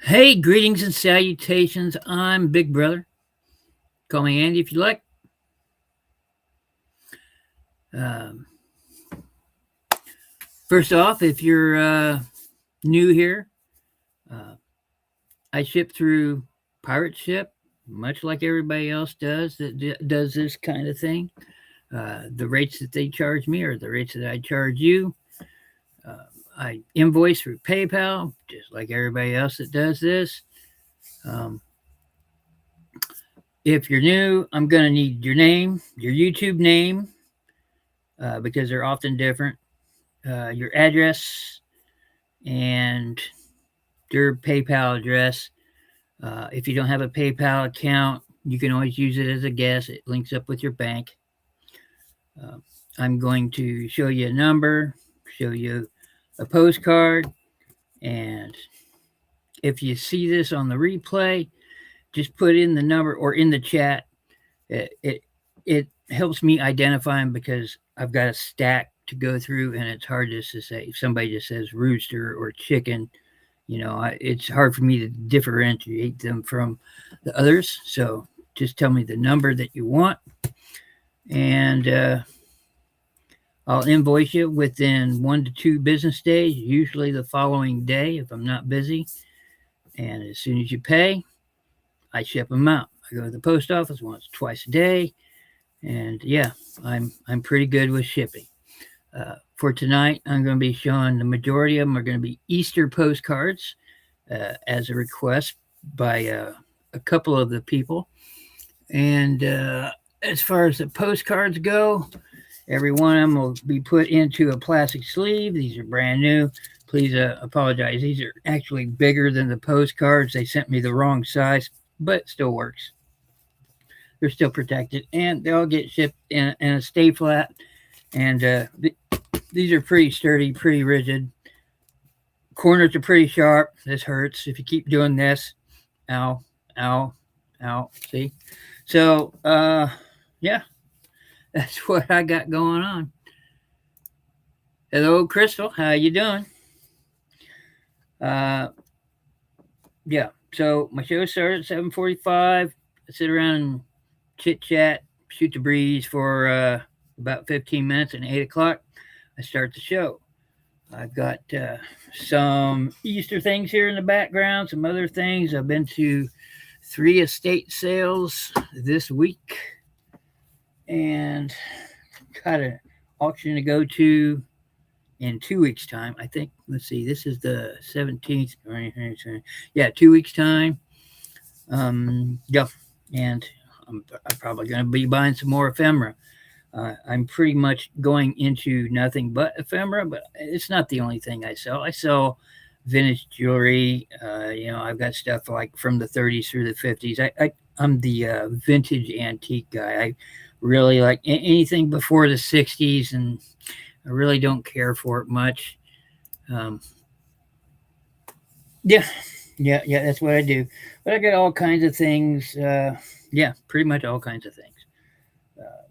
Hey, greetings and salutations. I'm Big Brother. Call me Andy if you like. Um, First off, if you're new here, uh, I ship through pirate ship, much like everybody else does that does this kind of thing. The rates that they charge me are the rates that I charge you. Uh, I invoice through PayPal, just like everybody else that does this. Um, if you're new, I'm going to need your name, your YouTube name, because they're often different, your address, and your PayPal address. If you don't have a PayPal account, you can always use it as a guest. It links up with your bank. Uh, I'm going to show you a number, show you a postcard, and if you see this on the replay, just put in the number or in the chat. It helps me identify them because I've got a stack to go through, and it's hard just to say. If somebody just says rooster or chicken, it's hard for me to differentiate them from the others. So just tell me the number that you want, and I'll invoice you within 1 to 2 business days, usually the following day if I'm not busy. And as soon as you pay, I ship them out. I go to the post office once, twice a day, and yeah, I'm pretty good with shipping. For tonight, I'm going to be showing the majority of them are going to be Easter postcards as a request by a couple of the people. And as far as the postcards go, every one of them will be put into a plastic sleeve. These are brand new. Please apologize. These are actually bigger than the postcards. They sent me the wrong size, but it still works. They're still protected, and they'll get shipped in a stay flat. And these are pretty sturdy, pretty rigid. Corners are pretty sharp. This hurts if you keep doing this. Ow, ow, ow. See? So, yeah, that's what I got going on. Hello, Crystal. How you doing? Yeah. So my show started at 7:45. I sit around and chit chat, shoot the breeze for about 15 minutes, and 8 o'clock I start the show. I've got some Easter things here in the background, some other things. I've been to 3 estate sales this week, and got an auction to go to in 2 weeks' time. I think, let's see, this is the 17th. Yeah, 2 weeks' time. Yeah, and I'm probably going to be buying some more ephemera. I'm pretty much going into nothing but ephemera, but it's not the only thing I sell. I sell vintage jewelry. I've got stuff like from the 30s through the 50s. I'm the vintage antique guy. I really like anything before the 60s, and I really don't care for it much. Um, yeah, yeah, that's what I do. But I got all kinds of things. Yeah, pretty much all kinds of things.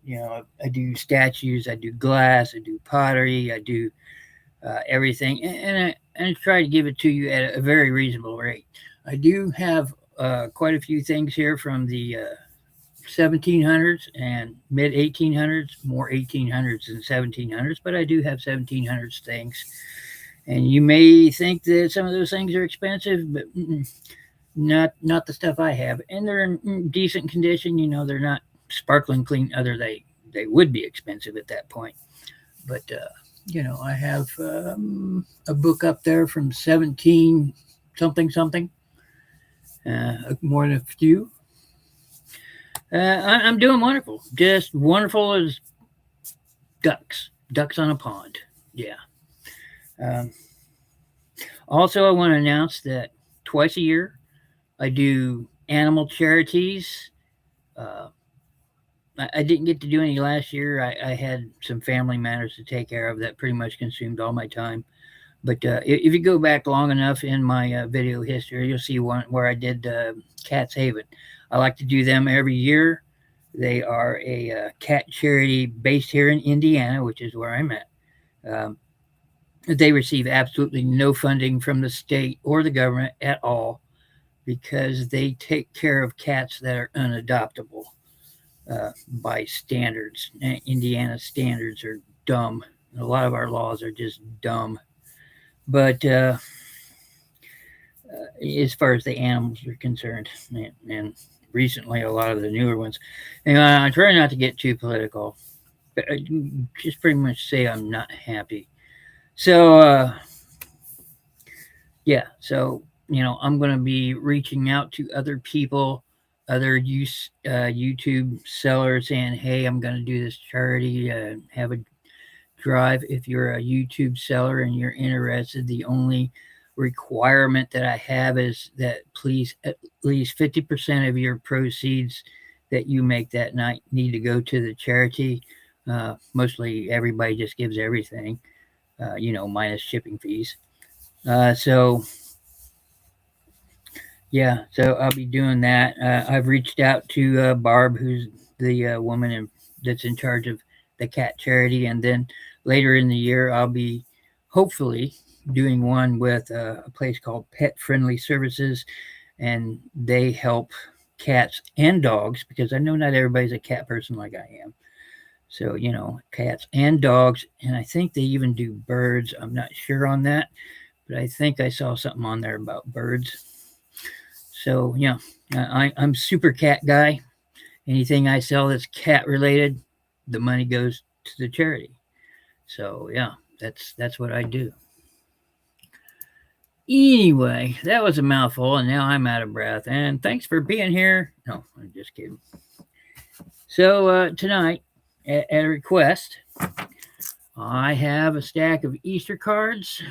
I do statues, I do glass, I do pottery, I do everything, and I try to give it to you at a very reasonable rate. I do have quite a few things here from the 1700s and mid 1800s, more 1800s than 1700s, but I do have 1700s things. And you may think that some of those things are expensive, but not the stuff I have. And they're in decent condition. They're not sparkling clean. They would be expensive at that point. But I have a book up there from 17 something something, more than a few. I'm doing wonderful, just wonderful as ducks on a pond. Yeah. Um, Also, I want to announce that twice a year I do animal charities. Uh, I didn't get to do any last year. I had some family matters to take care of that pretty much consumed all my time. But if you go back long enough in my video history, you'll see one where I did Catt's Haven. I like to do them every year. They are a cat charity based here in Indiana, which is where I'm at. Um, they receive absolutely no funding from the state or the government at all. because they take care of cats that are unadoptable by standards. Indiana standards are dumb. A lot of our laws are just dumb. But as far as the animals are concerned, and recently a lot of the newer ones, and I try not to get too political, but I just pretty much say I'm not happy. So yeah, so I'm going to be reaching out to other people, other YouTube sellers, saying, hey, I'm going to do this charity, have a drive. If you're a YouTube seller and you're interested, the only requirement that I have is that please at least 50% of your proceeds that you make that night need to go to the charity. Mostly everybody just gives everything, minus shipping fees. So yeah, so I'll be doing that. I've reached out to Barb, who's the woman that's in charge of the cat charity, and then later in the year, I'll be hopefully doing one with a place called Pet Friendly Services, and they help cats and dogs because I know not everybody's a cat person like I am. So, cats and dogs, and I think they even do birds. I'm not sure on that, but I think I saw something on there about birds. So, yeah, I'm super cat guy. Anything I sell that's cat related, the money goes to the charity. So, yeah, that's what I do. Anyway, that was a mouthful, and now I'm out of breath. And thanks for being here. No, I'm just kidding. So, tonight, at a request, I have a stack of Easter cards,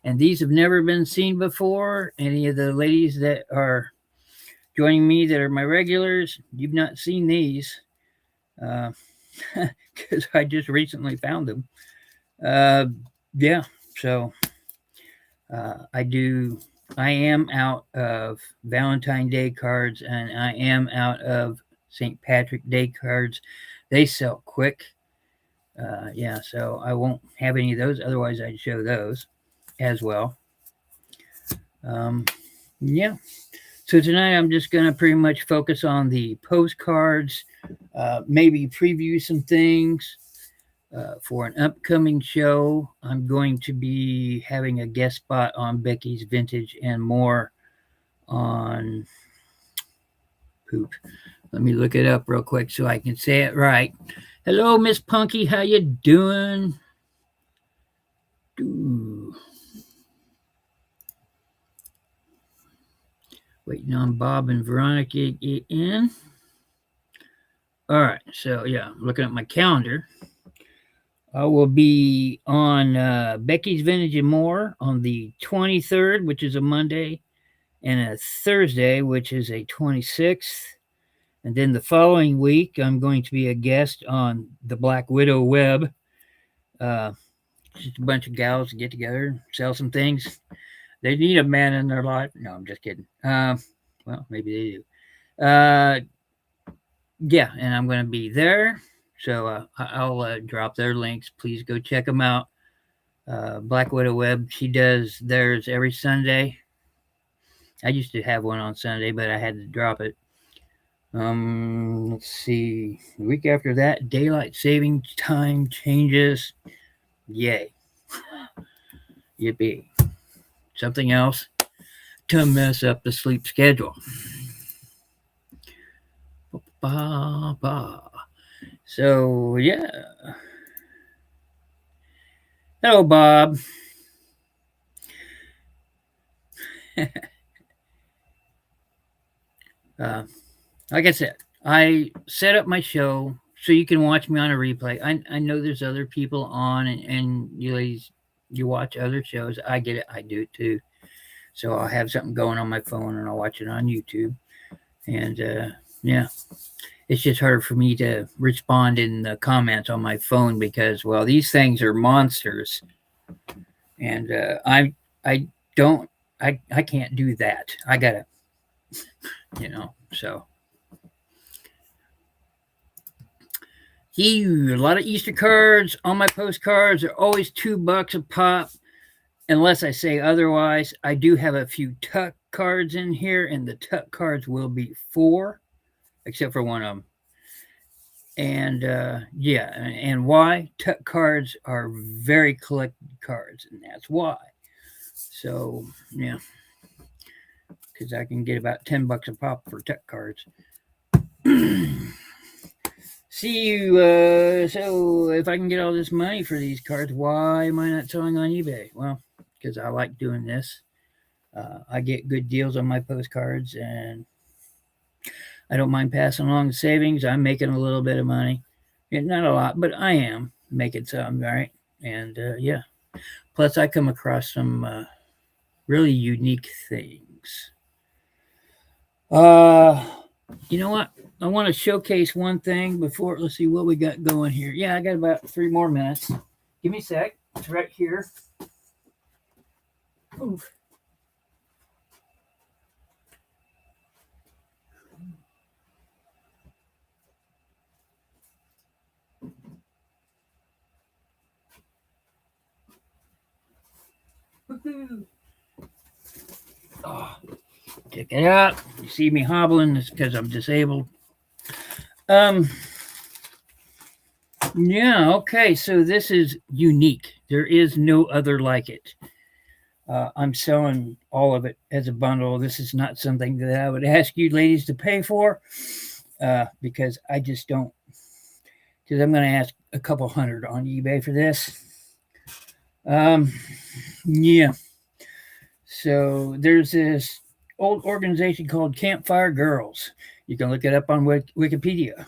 and these have never been seen before. Any of the ladies that are joining me that are my regulars, you've not seen these because I just recently found them. Yeah, so I am out of Valentine's Day cards and I am out of St. Patrick Day cards. They sell quick. Yeah, so I won't have any of those. Otherwise, I'd show those as well. Yeah. So tonight I'm just going to pretty much focus on the postcards, maybe preview some things for an upcoming show. I'm going to be having a guest spot on Becky's Vintage and more on poop. Let me look it up real quick so I can say it right. Hello, Miss Punky. How you doing? Ooh. Waiting on Bob and Veronica to get in. All right, so yeah, looking at my calendar. I will be on Becky's Vintage and More on the 23rd, which is a Monday, and a Thursday, which is a 26th. And then the following week, I'm going to be a guest on the Black Widow Web. Just a bunch of gals to get together, sell some things. They need a man in their life. No, I'm just kidding. Well, maybe they do. Yeah, and I'm going to be there. So I'll drop their links. Please go check them out. Black Widow Web, she does theirs every Sunday. I used to have one on Sunday, but I had to drop it. Let's see. The week after that, daylight saving time changes. Yay. Yippee. Something else to mess up the sleep schedule. So, yeah. Hello, Bob. Like I said, I set up my show so you can watch me on a replay. I know there's other people on, and you ladies, you watch other shows. I get it. I do it too. So I'll have something going on my phone, and I'll watch it on YouTube. And yeah, it's just hard for me to respond in the comments on my phone because, well, these things are monsters, and I can't do that. I gotta, so. A lot of Easter cards on my postcards are always $2 a pop, unless I say otherwise. I do have a few tucked cards in here, and the tuck cards will be 4, except for one of them. And yeah, and why? Tuck cards are very collected cards, and that's why. So yeah, because I can get about $10 a pop for tuck cards. See you. So if I can get all this money for these cards, why am I not selling on eBay? Well, because I like doing this. I get good deals on my postcards, and I don't mind passing along the savings. I'm making a little bit of money. Not a lot, but I am making some, right? And yeah. Plus, I come across some really unique things. You know what? I want to showcase one thing before. Let's see what we got going here. Yeah, I got about 3 more minutes. Give me a sec. It's right here. Oof. Oh, check it out. You see me hobbling? It's because I'm disabled. Yeah, okay. So this is unique. There is no other like it. I'm selling all of it as a bundle. This is not something that I would ask you ladies to pay for because I just don't. Because I'm going to ask a couple hundred on eBay for this. Yeah. So there's this old organization called Campfire Girls. You can look it up on Wikipedia.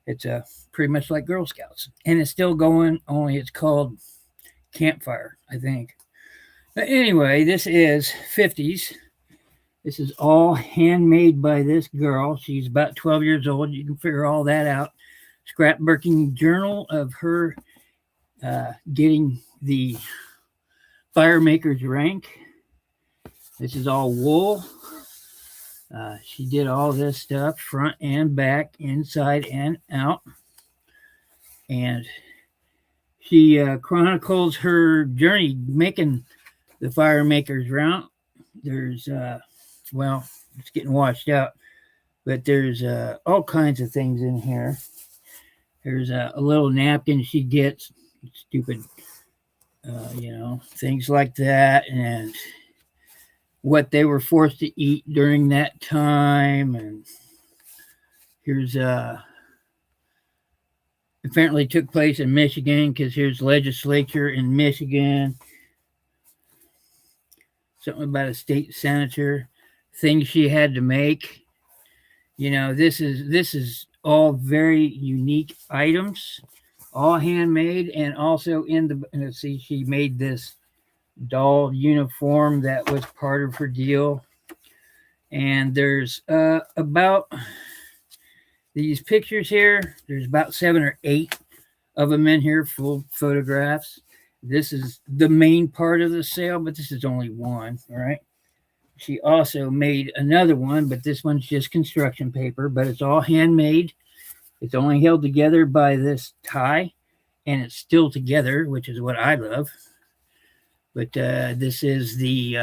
It's pretty much like Girl Scouts, and it's still going. Only it's called Campfire, I think. But anyway, this is 50s. This is all handmade by this girl. She's about 12 years old. You can figure all that out. Scrapbooking journal of her getting the firemaker's rank. This is all wool. She did all this stuff, front and back, inside and out. And she chronicles her journey making the firemaker's round. There's, well, it's getting washed out, but there's all kinds of things in here. There's a little napkin she gets, stupid, things like that, and what they were forced to eat during that time. And here's apparently took place in Michigan, because here's legislature in Michigan. Something about a state senator, things she had to make. This is all very unique items, all handmade, and also in the see, she made this doll uniform that was part of her deal. And there's about these pictures here. There's about 7 or 8 of them in here, full photographs. This is the main part of the sale, but this is only one, all right? She also made another one, but this one's just construction paper, but it's all handmade. It's only held together by this tie, and it's still together, which is what I love. But this is the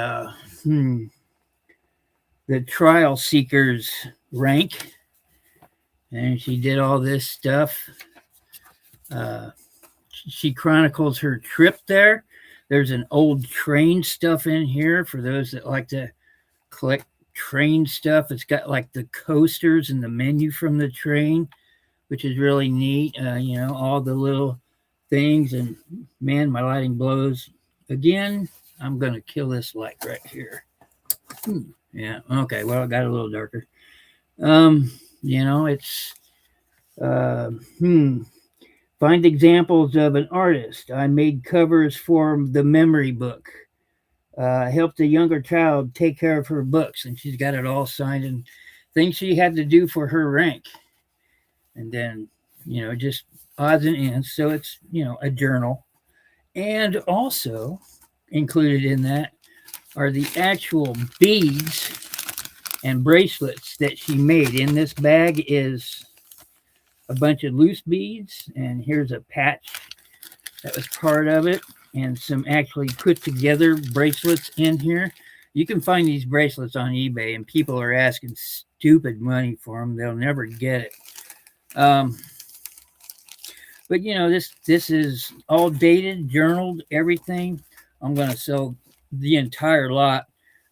trial seeker's rank, and she did all this stuff. She chronicles her trip there. There's an old train stuff in here for those that like to collect train stuff. It's got like the coasters and the menu from the train, which is really neat. All the little things. And man, my lighting blows. Again, I'm going to kill this light right here. Yeah, okay, well, it got a little darker. It's find examples of an artist. I made covers for the memory book. Helped a younger child take care of her books, and she's got it all signed and things she had to do for her rank. And then, just odds and ends. So it's, a journal. And also included in that are the actual beads and bracelets that she made. In this bag is a bunch of loose beads, and here's a patch that was part of it, and some actually put together bracelets in here. You can find these bracelets on eBay, and people are asking stupid money for them. They'll never get it. But this is all dated, journaled, everything. I'm going to sell the entire lot.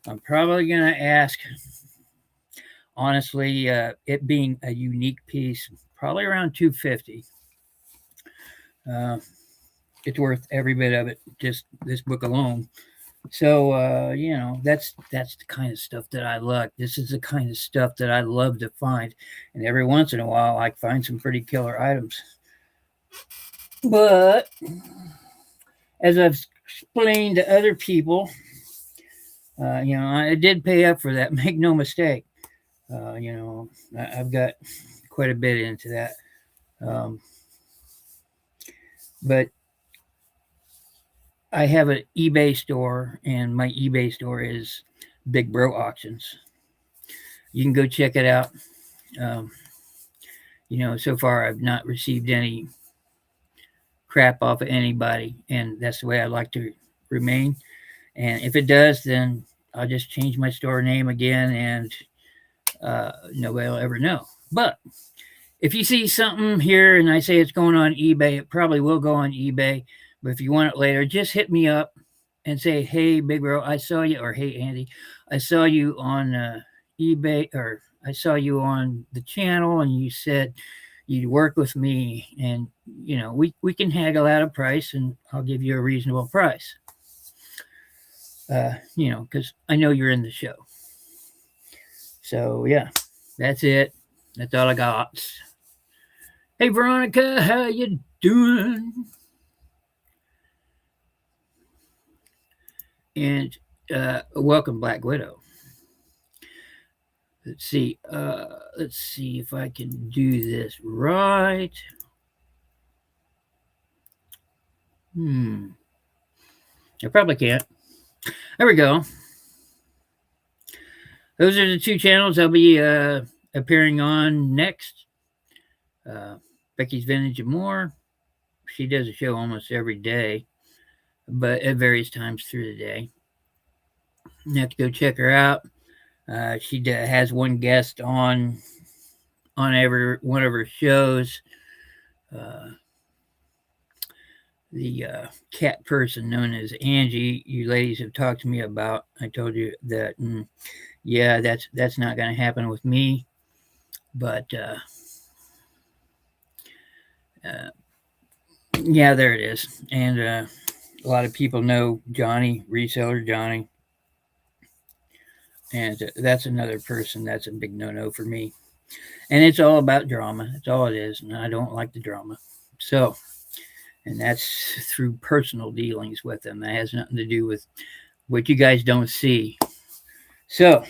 I'm probably going to ask, honestly, it being a unique piece, probably around $250. It's worth every bit of it, just this book alone. So that's the kind of stuff that I like. This is the kind of stuff that I love to find, and every once in a while I find some pretty killer items. But as I've explained to other people, I did pay up for that. Make no mistake. I've got quite a bit into that. But I have an eBay store, and my eBay store is Big Bro Auctions. You can go check it out. So far I've not received any crap off of anybody, and that's the way I like to remain. And if it does, then I'll just change my store name again, and nobody will ever know. But if you see something here and I say it's going on eBay, it probably will go on eBay. But if you want it later, just hit me up and say, "Hey, Big Bro, I saw you," or "Hey, Andy, I saw you on eBay," or "I saw you on the channel, and you said you'd work with me, and we can haggle out a price, and I'll give you a reasonable price." Because I know you're in the show. So yeah, that's it. That's all I got. Hey, Veronica, how you doing? And welcome, Black Widow. Let's see if I can do this right. I probably can't. There we go. Those are the two channels I'll be appearing on next. Becky's Vintage and More. She does a show almost every day, but at various times through the day. You have to go check her out. She has one guest on every one of her shows. The cat person known as Angie, you ladies have talked to me about. I told you that, yeah, that's not going to happen with me. But yeah, there it is. And a lot of people know Johnny, reseller Johnny. And that's another person that's a big no-no for me. And it's all about drama. That's all it is. And I don't like the drama. So, and that's through personal dealings with them. That has nothing to do with what you guys don't see. So,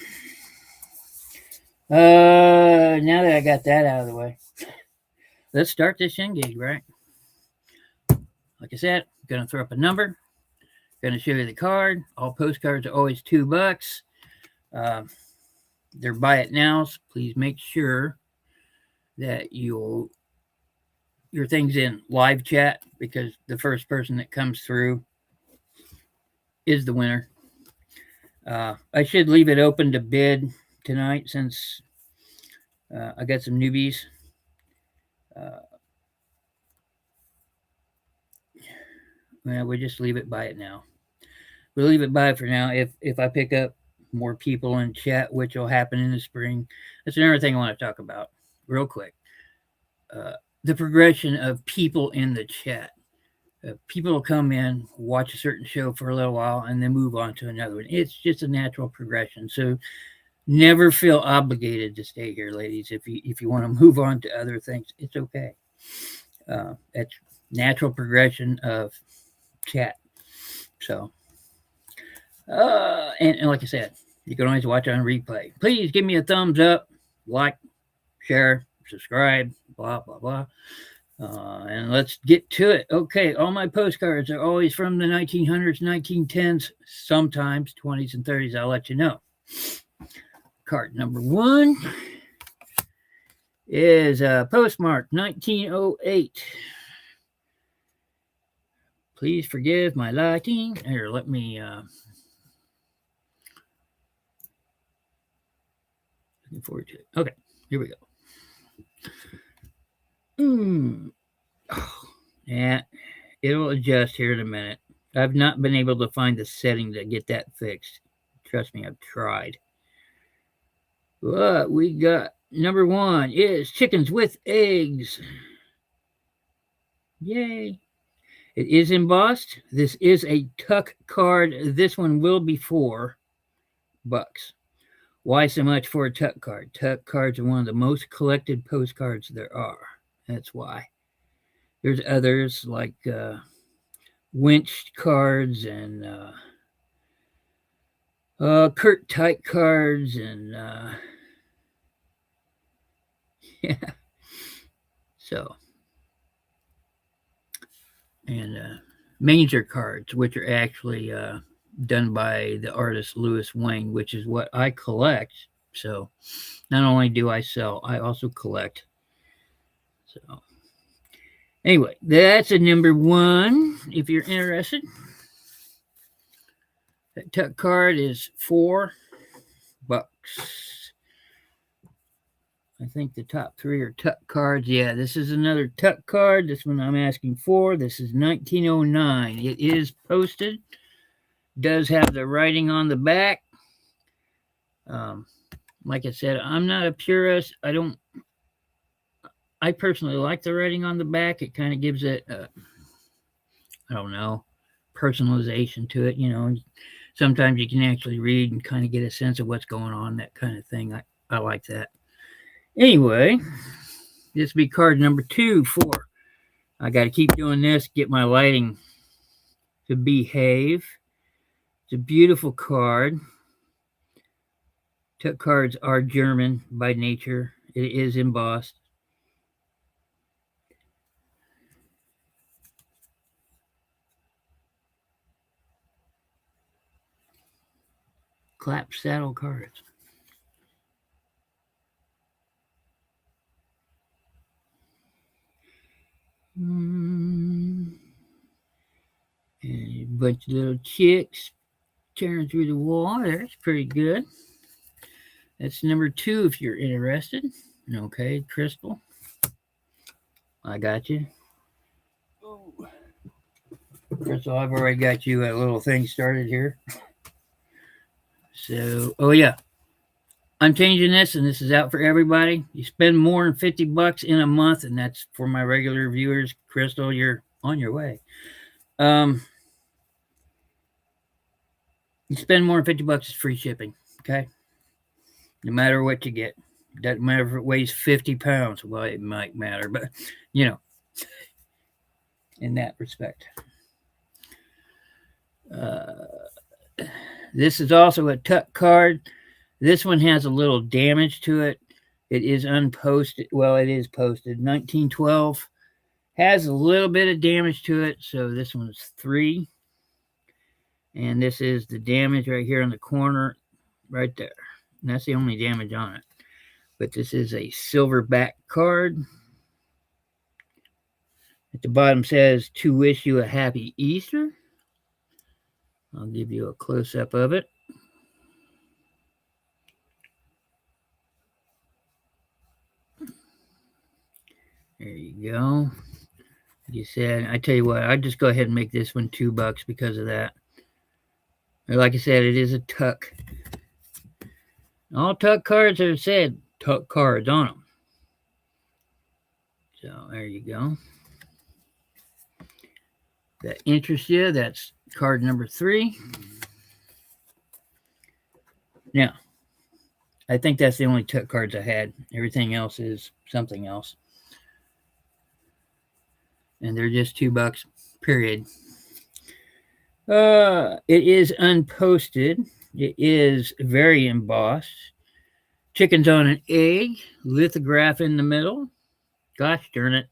now that I got that out of the way, let's start this shindig, right? Like I said, I'm going to throw up a number. Going to show you the card. All postcards are always $2. They're buy it nows. Please make sure that your thing's in live chat, because the first person that comes through is the winner. I should leave it open to bid tonight, since I got some newbies. Well, we just leave it by it now. We'll leave it by for now. If I pick up more people in chat, which will happen in the spring, that's another thing I want to talk about real quick. The progression of people in the chat. People will come in, watch a certain show for a little while, and then move on to another one. It's just a natural progression. So never feel obligated to stay here, ladies. If you want to move on to other things, it's okay. That's natural progression of chat. So, and like I said, you can always watch on replay. Please give me a thumbs up, like, share, subscribe, blah, blah, blah. And let's get to it. Okay, all my postcards are always from the 1900s, 1910s, sometimes 20s and 30s. I'll let you know. Card number 1 is postmarked 1908. Please forgive my lighting. Here, let me 1942. Okay, here we go. Oh, yeah, it'll adjust here in a minute. I've not been able to find the setting to get that fixed. Trust me, I've tried. What we got number one is chickens with eggs. Yay. It is embossed. This is a tuck card. This one will be $4. Why so much for a tuck card? Tuck cards are one of the most collected postcards there are. That's why. There's others like winch cards and Kurt Tight cards and yeah. So and manger cards, which are actually done by the artist Louis Wayne, which is what I collect. So not only do I sell, I also collect. So anyway, that's a number one if you're interested. That tuck card is $4. I think the top three are tuck cards. Yeah, this is another tuck card. This one I'm asking for. This is 1909. It is posted. Does have the writing on the back. Like I said, I'm not a purist. I personally like the writing on the back. It kind of gives it, I don't know, personalization to it. You know, sometimes you can actually read and kind of get a sense of what's going on, that kind of thing. I like that. Anyway, this will be card number 2 for. I got to keep doing this, get my lighting to behave. It's a beautiful card. Tuck cards are German by nature. It is embossed. Clap saddle cards. And a bunch of little chicks tearing through the wall. That's pretty good. That's number 2 if you're interested. Okay, Crystal. I got you. Oh. Crystal, I've already got you a little thing started here. So, oh yeah. I'm changing this, and this is out for everybody. You spend more than $50 in a month, and that's for my regular viewers. Crystal, you're on your way. You spend more than $50, it's free shipping. Okay, no matter what you get. Doesn't matter if it weighs 50 pounds. Well, it might matter, but you know, in that respect. This is also a tuck card. This one has a little damage to it. It is unposted. Well, it is posted. 1912 has a little bit of damage to it, so this one's $3. And this is the damage right here in the corner, right there. And that's the only damage on it. But this is a silverback card. At the bottom says, "To wish you a happy Easter." I'll give you a close-up of it. There you go. Like you said, I tell you what, I'd just go ahead and make this one $2 because of that. Like I said, it is a tuck. All tuck cards are said tuck cards on them. So there you go. That interests you, that's card number 3. Now, I think that's the only tuck cards I had. Everything else is something else. And they're just $2, period. It is unposted. It is very embossed. Chickens on an egg. Lithograph in the middle. Gosh darn it.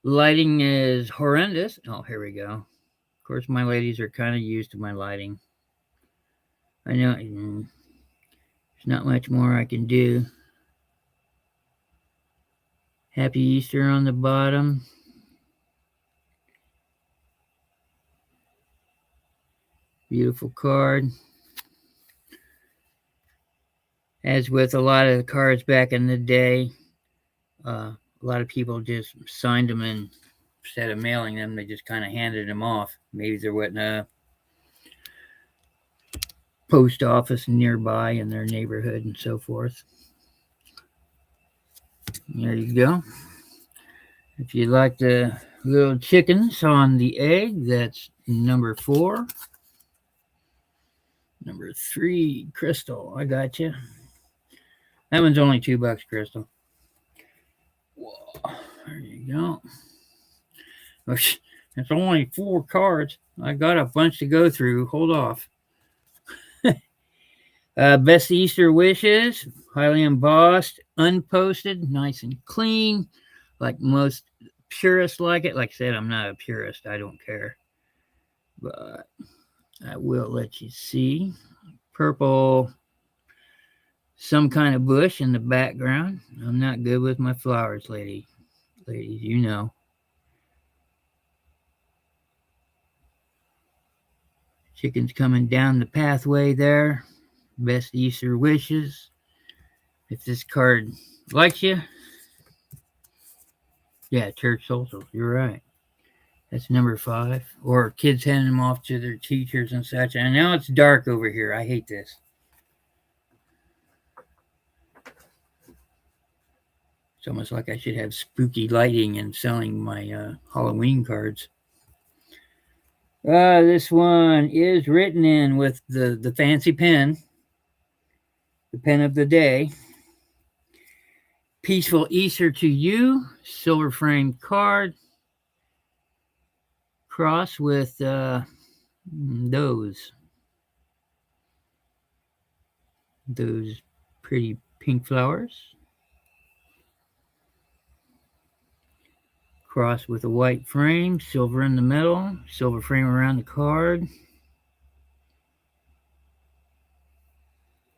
Lighting is horrendous. Oh, here we go. Of course, my ladies are kind of used to my lighting. I know there's not much more I can do. Happy Easter on the bottom. Beautiful card. As with a lot of the cards back in the day, a lot of people just signed them, and instead of mailing them, they just kind of handed them off. Maybe there wasn't a post office nearby in their neighborhood and so forth. There you go. If you like the little chickens on the egg, that's number 4. Number 3, Crystal. I got you. That one's only $2, Crystal. Whoa, there you go. It's only 4 cards. I got a bunch to go through. Hold off. Best Easter wishes. Highly embossed, unposted, nice and clean. Like most purists like it. Like I said, I'm not a purist. I don't care. But I will let you see. Purple, some kind of bush in the background. I'm not good with my flowers, ladies, you know. Chickens coming down the pathway there. Best Easter wishes. If this card likes you. Yeah, church social. You're right. That's number 5. Or kids handing them off to their teachers and such. And now it's dark over here. I hate this. It's almost like I should have spooky lighting and selling my Halloween cards. This one is written in with the fancy pen. The pen of the day. Peaceful Easter to you. Silver framed card. Cross with those pretty pink flowers. Cross with a white frame, silver in the middle, silver frame around the card.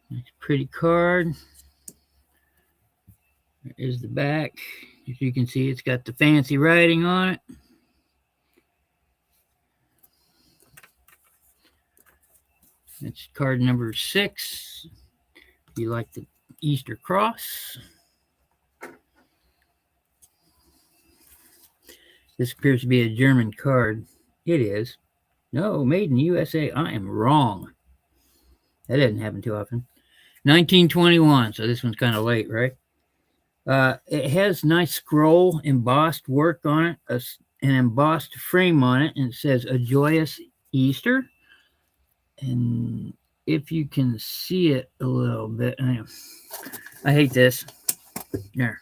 It's a pretty card. There is the back. As you can see, it's got the fancy writing on it. That's card number 6. If you like the Easter cross. This appears to be a German card. It is. No, made in the USA. I am wrong. That doesn't happen too often. 1921, so this one's kind of late, right? It has nice scroll embossed work on it, an embossed frame on it, and it says A Joyous Easter. And if you can see it a little bit, I hate this. There.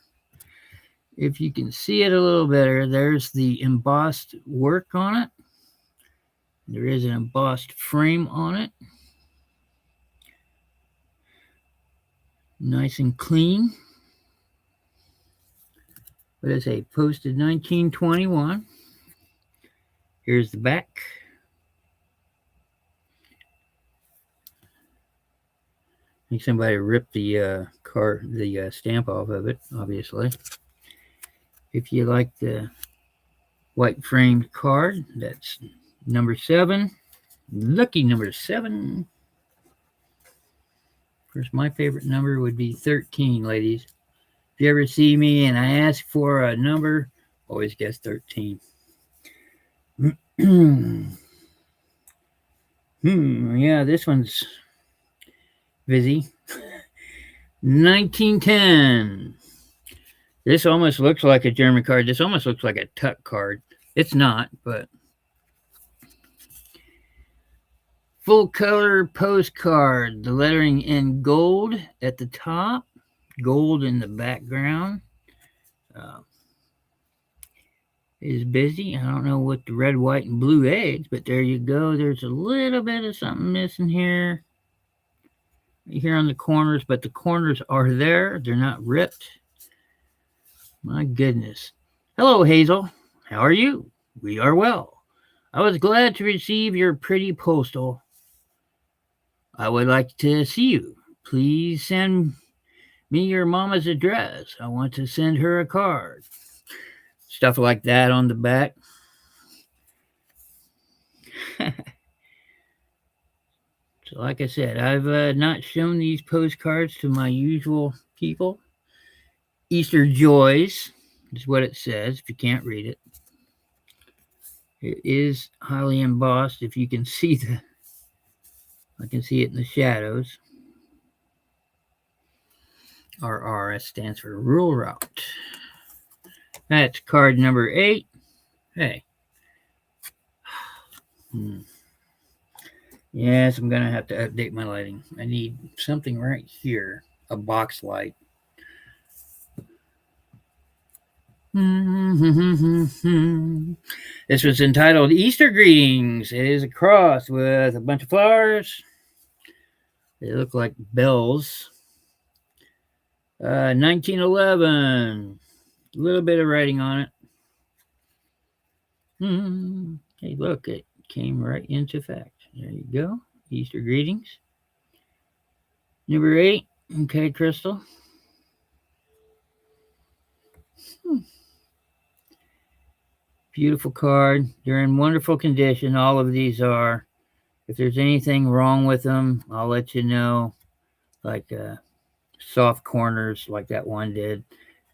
If you can see it a little better, there's the embossed work on it. There is an embossed frame on it. Nice and clean. What is a posted 1921. Here's the back. I think somebody ripped the stamp off of it, obviously. If you like the white framed card, that's number 7. Lucky number 7. Of course, my favorite number would be 13, ladies. If you ever see me and I ask for a number, always guess 13. Yeah, this one's busy. 1910. This almost looks like a German card. This almost looks like a tuck card. It's not, but full color postcard. The lettering in gold at the top, gold in the background. Is busy. I don't know what the red, white, and blue eggs, but there you go. There's a little bit of something missing here on the corners, but the corners are there. They're not ripped. My goodness. Hello, Hazel. How are you? We are well. I was glad to receive your pretty postal. I would like to see you. Please send me your mama's address. I want to send her a card. Stuff like that on the back. So, like I said, I've not shown these postcards to my usual people. Easter Joys is what it says, if you can't read it. It is highly embossed, if you can see I can see it in the shadows. RR stands for Rural Route. That's card number 8. Hey. Yes, I'm going to have to update my lighting. I need something right here. A box light. This was entitled Easter Greetings. It is a cross with a bunch of flowers. They look like bells. 1911. A little bit of writing on it. Hey, look, it came right into effect. There you go. Easter greetings. Number 8. Okay, Crystal. Beautiful card. They're in wonderful condition. All of these are. If there's anything wrong with them, I'll let you know. Like soft corners, like that one did.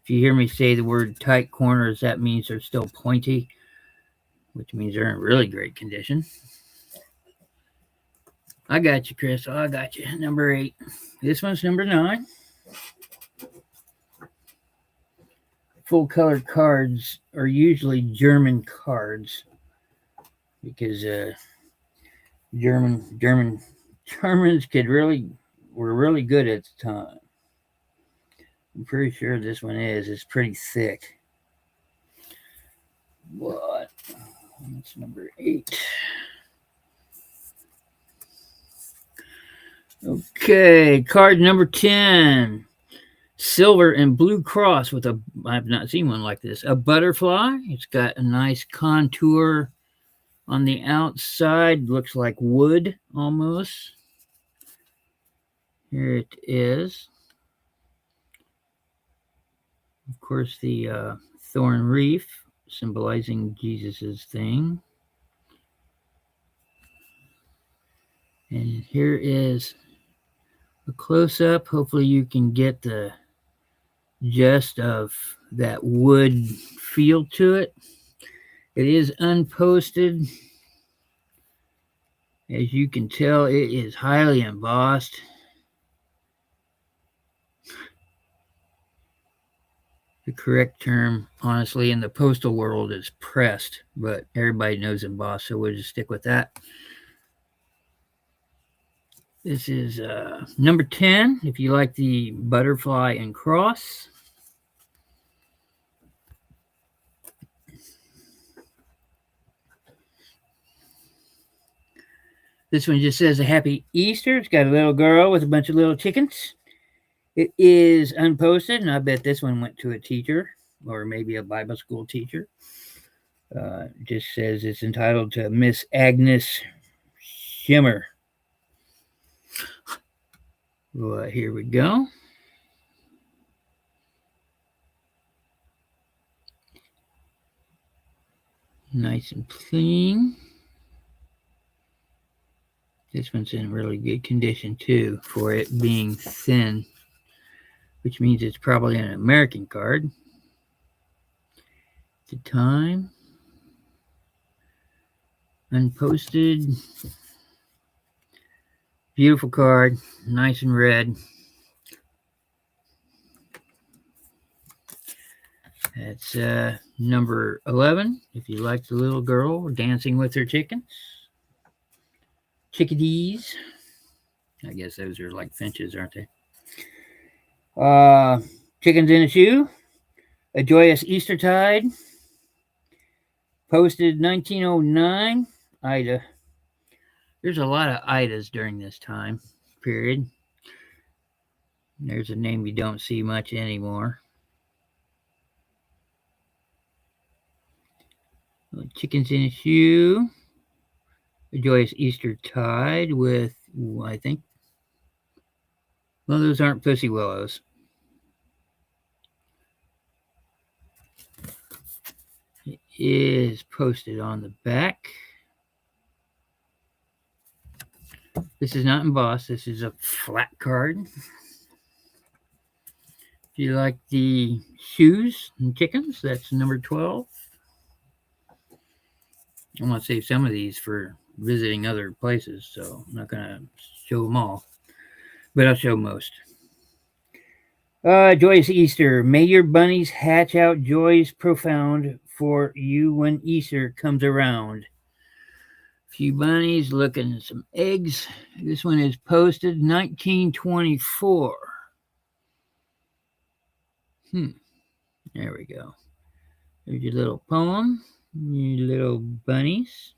If you hear me say the word tight corners, that means they're still pointy, which means they're in really great condition. I got you, Chris. I got you. Number 8. This one's number 9. Full color cards are usually German cards because Germans were really good at the time. I'm pretty sure this one is. It's pretty thick. But that's number 8. Okay, card number 10. Silver and blue cross with I've not seen one like this, a butterfly. It's got a nice contour on the outside, looks like wood almost. Here it is. Of course, the thorn wreath symbolizing Jesus's thing. And here is a close-up. Hopefully you can get the gist of that wood feel to it. It is unposted. As you can tell, it is highly embossed. The correct term, honestly, in the postal world is pressed, but everybody knows embossed, so we'll just stick with that. This is number 10, if you like the butterfly and cross. This one just says a happy Easter. It's got a little girl with a bunch of little chickens. It is unposted, and I bet this one went to a teacher or maybe a Bible school teacher. Just says it's entitled to Miss Agnes Shimmer. Well, here we go. Nice and clean. This one's in really good condition too for it being thin, which means it's probably an American card. The time. Unposted. Beautiful card. Nice and red. That's number 11. If you like the little girl dancing with her chickens. Chickadees. I guess those are like finches, aren't they? Chickens in a shoe. A joyous Eastertide. Posted 1909. Ida. There's a lot of Idas during this time period. There's a name you don't see much anymore. Chickens in a shoe. A joyous Eastertide with, I think, well, those aren't pussy willows. It is posted on the back. This is not embossed. This is a flat card. If you like the shoes and chickens, that's number 12. I want to save some of these for visiting other places, so I'm not going to show them all, but I'll show most. Joyous Easter. May your bunnies hatch out joys profound for you when Easter comes around. Few bunnies looking at some eggs. This one is posted 1924. There we go. There's your little poem. Your little bunnies.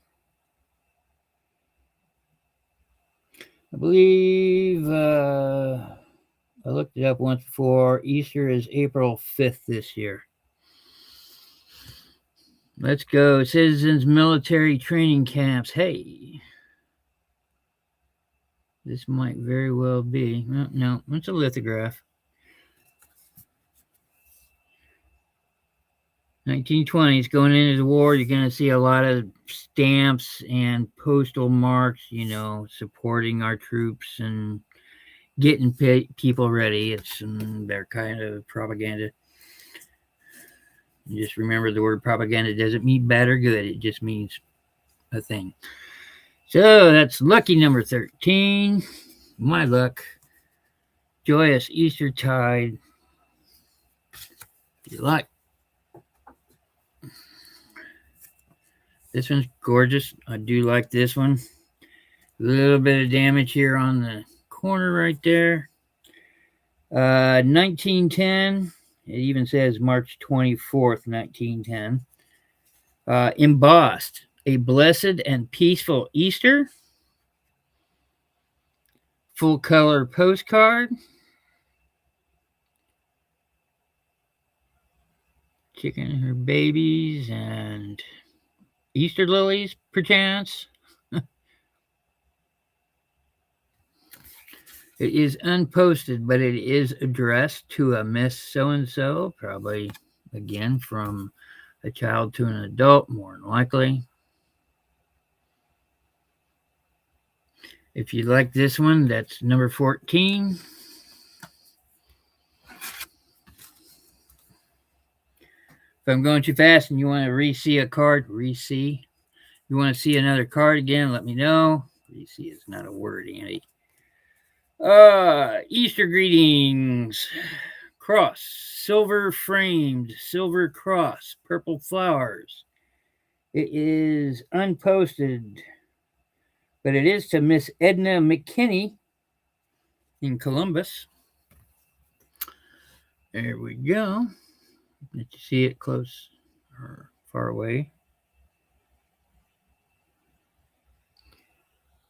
I believe I looked it up once before. Easter is April 5th this year. Let's go. Citizens military training camps. Hey. This might very well be. No, it's a lithograph. 1920s, going into the war, you're going to see a lot of stamps and postal marks, supporting our troops and getting people ready. It's their kind of propaganda. Just remember, the word propaganda doesn't mean bad or good. It just means a thing. So that's lucky number 13. My luck. Joyous Easter tide. If you like. This one's gorgeous. I do like this one. A little bit of damage here on the corner right there. 1910. It even says March 24th, 1910. Embossed. A blessed and peaceful Easter. Full color postcard. Chicken and her babies and Easter lilies, perchance. It is unposted, but it is addressed to a Miss So-and-so, probably, again, from a child to an adult, more than likely. If you like this one, that's number 14. If I'm going too fast and you want to re-see a card, re-see. You want to see another card again, let me know. Re-see is not a word, Andy. Easter greetings. Cross, silver framed, silver cross, purple flowers. It is unposted, but it is to Miss Edna McKinney in Columbus. There we go. Let you see it close or far away.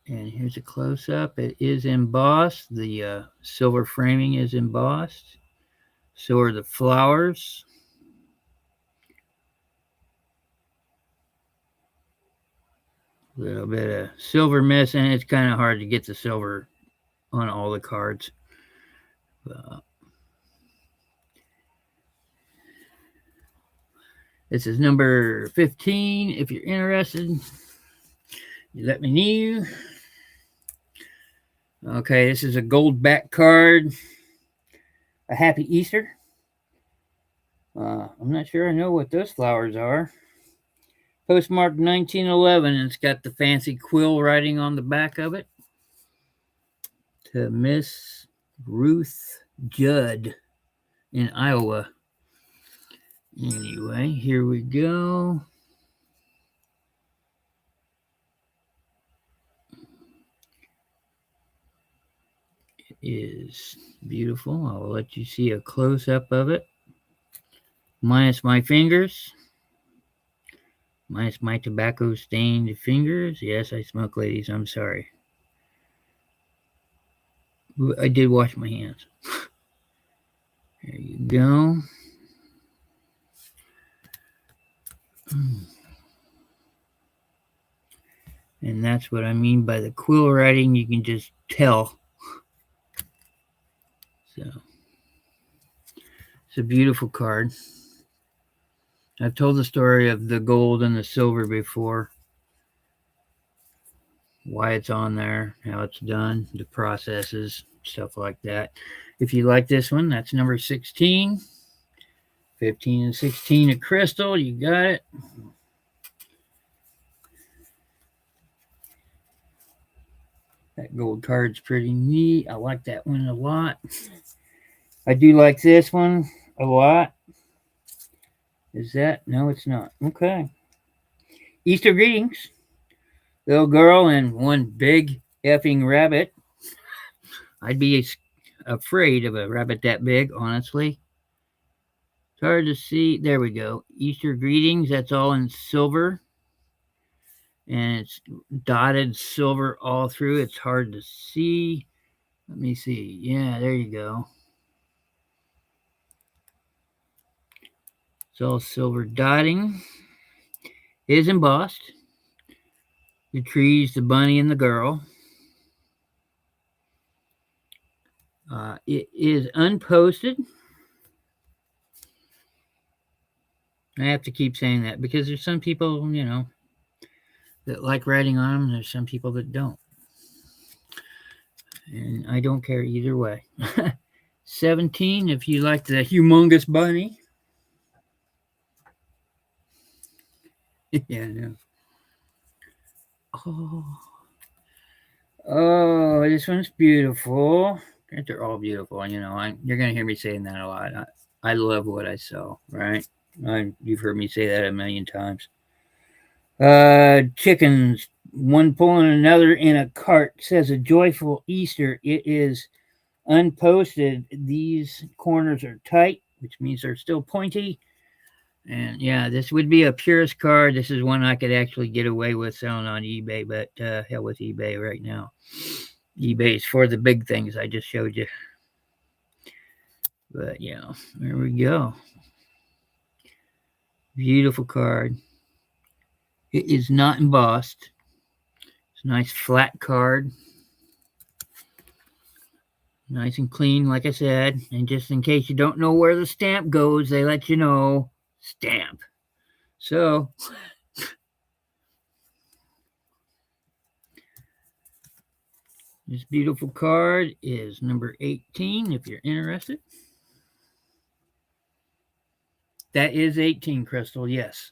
And here's a close-up. It is embossed. The silver framing is embossed. So are the flowers. A little bit of silver missing. It's kind of hard to get the silver on all the cards. This is number 15. If you're interested, you let me know. Okay, this is a gold back card. A Happy Easter. I'm not sure I know what those flowers are. Postmarked 1911, and it's got the fancy quill writing on the back of it. To Miss Ruth Judd in Iowa. Anyway, here we go. It is beautiful. I'll let you see a close-up of it. Minus my fingers. Minus my tobacco-stained fingers. Yes, I smoke, ladies. I'm sorry. I did wash my hands. There you go. And that's what I mean by the quill writing. You can just tell. So, it's a beautiful card. I've told the story of the gold and the silver before. why it's on there, how it's done, the processes, stuff like that. If you like this one, that's number 16. 15 and 16 of crystal, you got it. That gold card's pretty neat. I like that one a lot. I do like this one a lot. Is that? No, it's not. Okay. Easter greetings. Little girl and one big effing rabbit. I'd be afraid of a rabbit that big, honestly. It's hard to see. There we go. Easter greetings. That's all in silver. And it's dotted silver all through. It's hard to see. Let me see. Yeah, there you go. It's all silver dotting. It is embossed. The trees, the bunny, and the girl. It is unposted. I have to keep saying that because there's some people, that like writing on them. There's some people that don't. And I don't care either way. 17, if you like the humongous bunny. Yeah, I know. Oh, this one's beautiful. They're all beautiful. You're going to hear me saying that a lot. I love what I sell, right? You've heard me say that a million times. Chickens, one pulling another in a cart, says a joyful Easter. It is unposted. These corners are tight, which means they're still pointy. And yeah, this would be a purist card. This is one I could actually get away with selling on eBay, but hell with eBay right now. eBay's for the big things I just showed you. But yeah, there we go. Beautiful card. It is not embossed. It's a nice flat card. Nice and clean, like I said. And just in case you don't know where the stamp goes, they let you know. Stamp. So, this beautiful card is number 18, if you're interested. That is 18, Crystal, yes.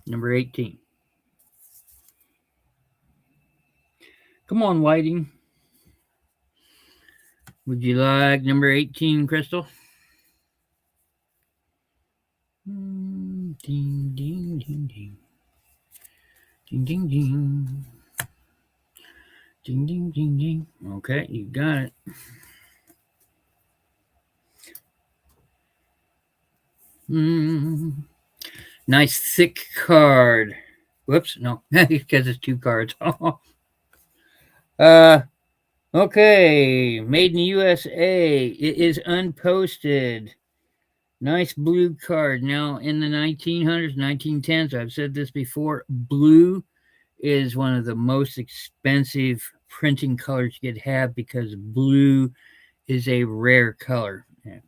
Number 18. Come on, Whiting. Would you like number 18, Crystal? Ding, ding, ding, ding. Ding, ding, ding. Ding, ding, ding, ding. Okay, you got it. Nice thick card. Whoops, no, because it's two cards. Okay, made in the USA. It is unposted. Nice blue card. Now, in the 1900s, 1910s, I've said this before, blue is one of the most expensive printing colors you could have because blue is a rare color.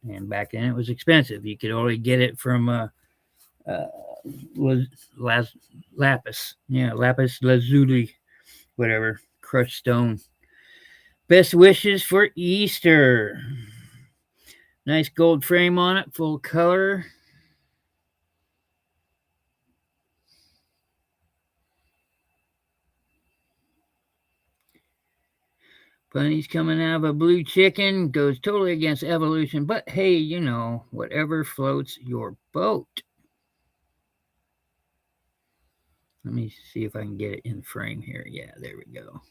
And back then it was expensive. You could only get it from lapis. Yeah, lapis lazuli, whatever, crushed stone. Best wishes for Easter. Nice gold frame on it, full color. Bunny's coming out of a blue chicken, goes totally against evolution, but hey, whatever floats your boat. Let me see if I can get it in frame here. Yeah, there we go.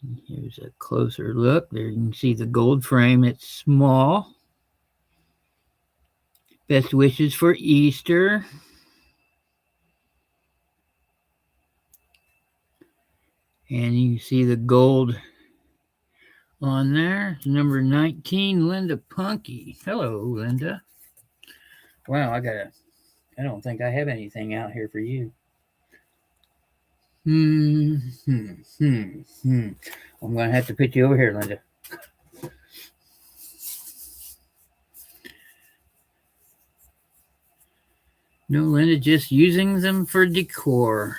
And here's a closer look. There you can see the gold frame. It's small. Best wishes for Easter. And you see the gold on there. Number 19, Linda Punky. Hello, Linda. Wow, I don't think I have anything out here for you. I'm going to have to put you over here, Linda. No, Linda, just using them for decor.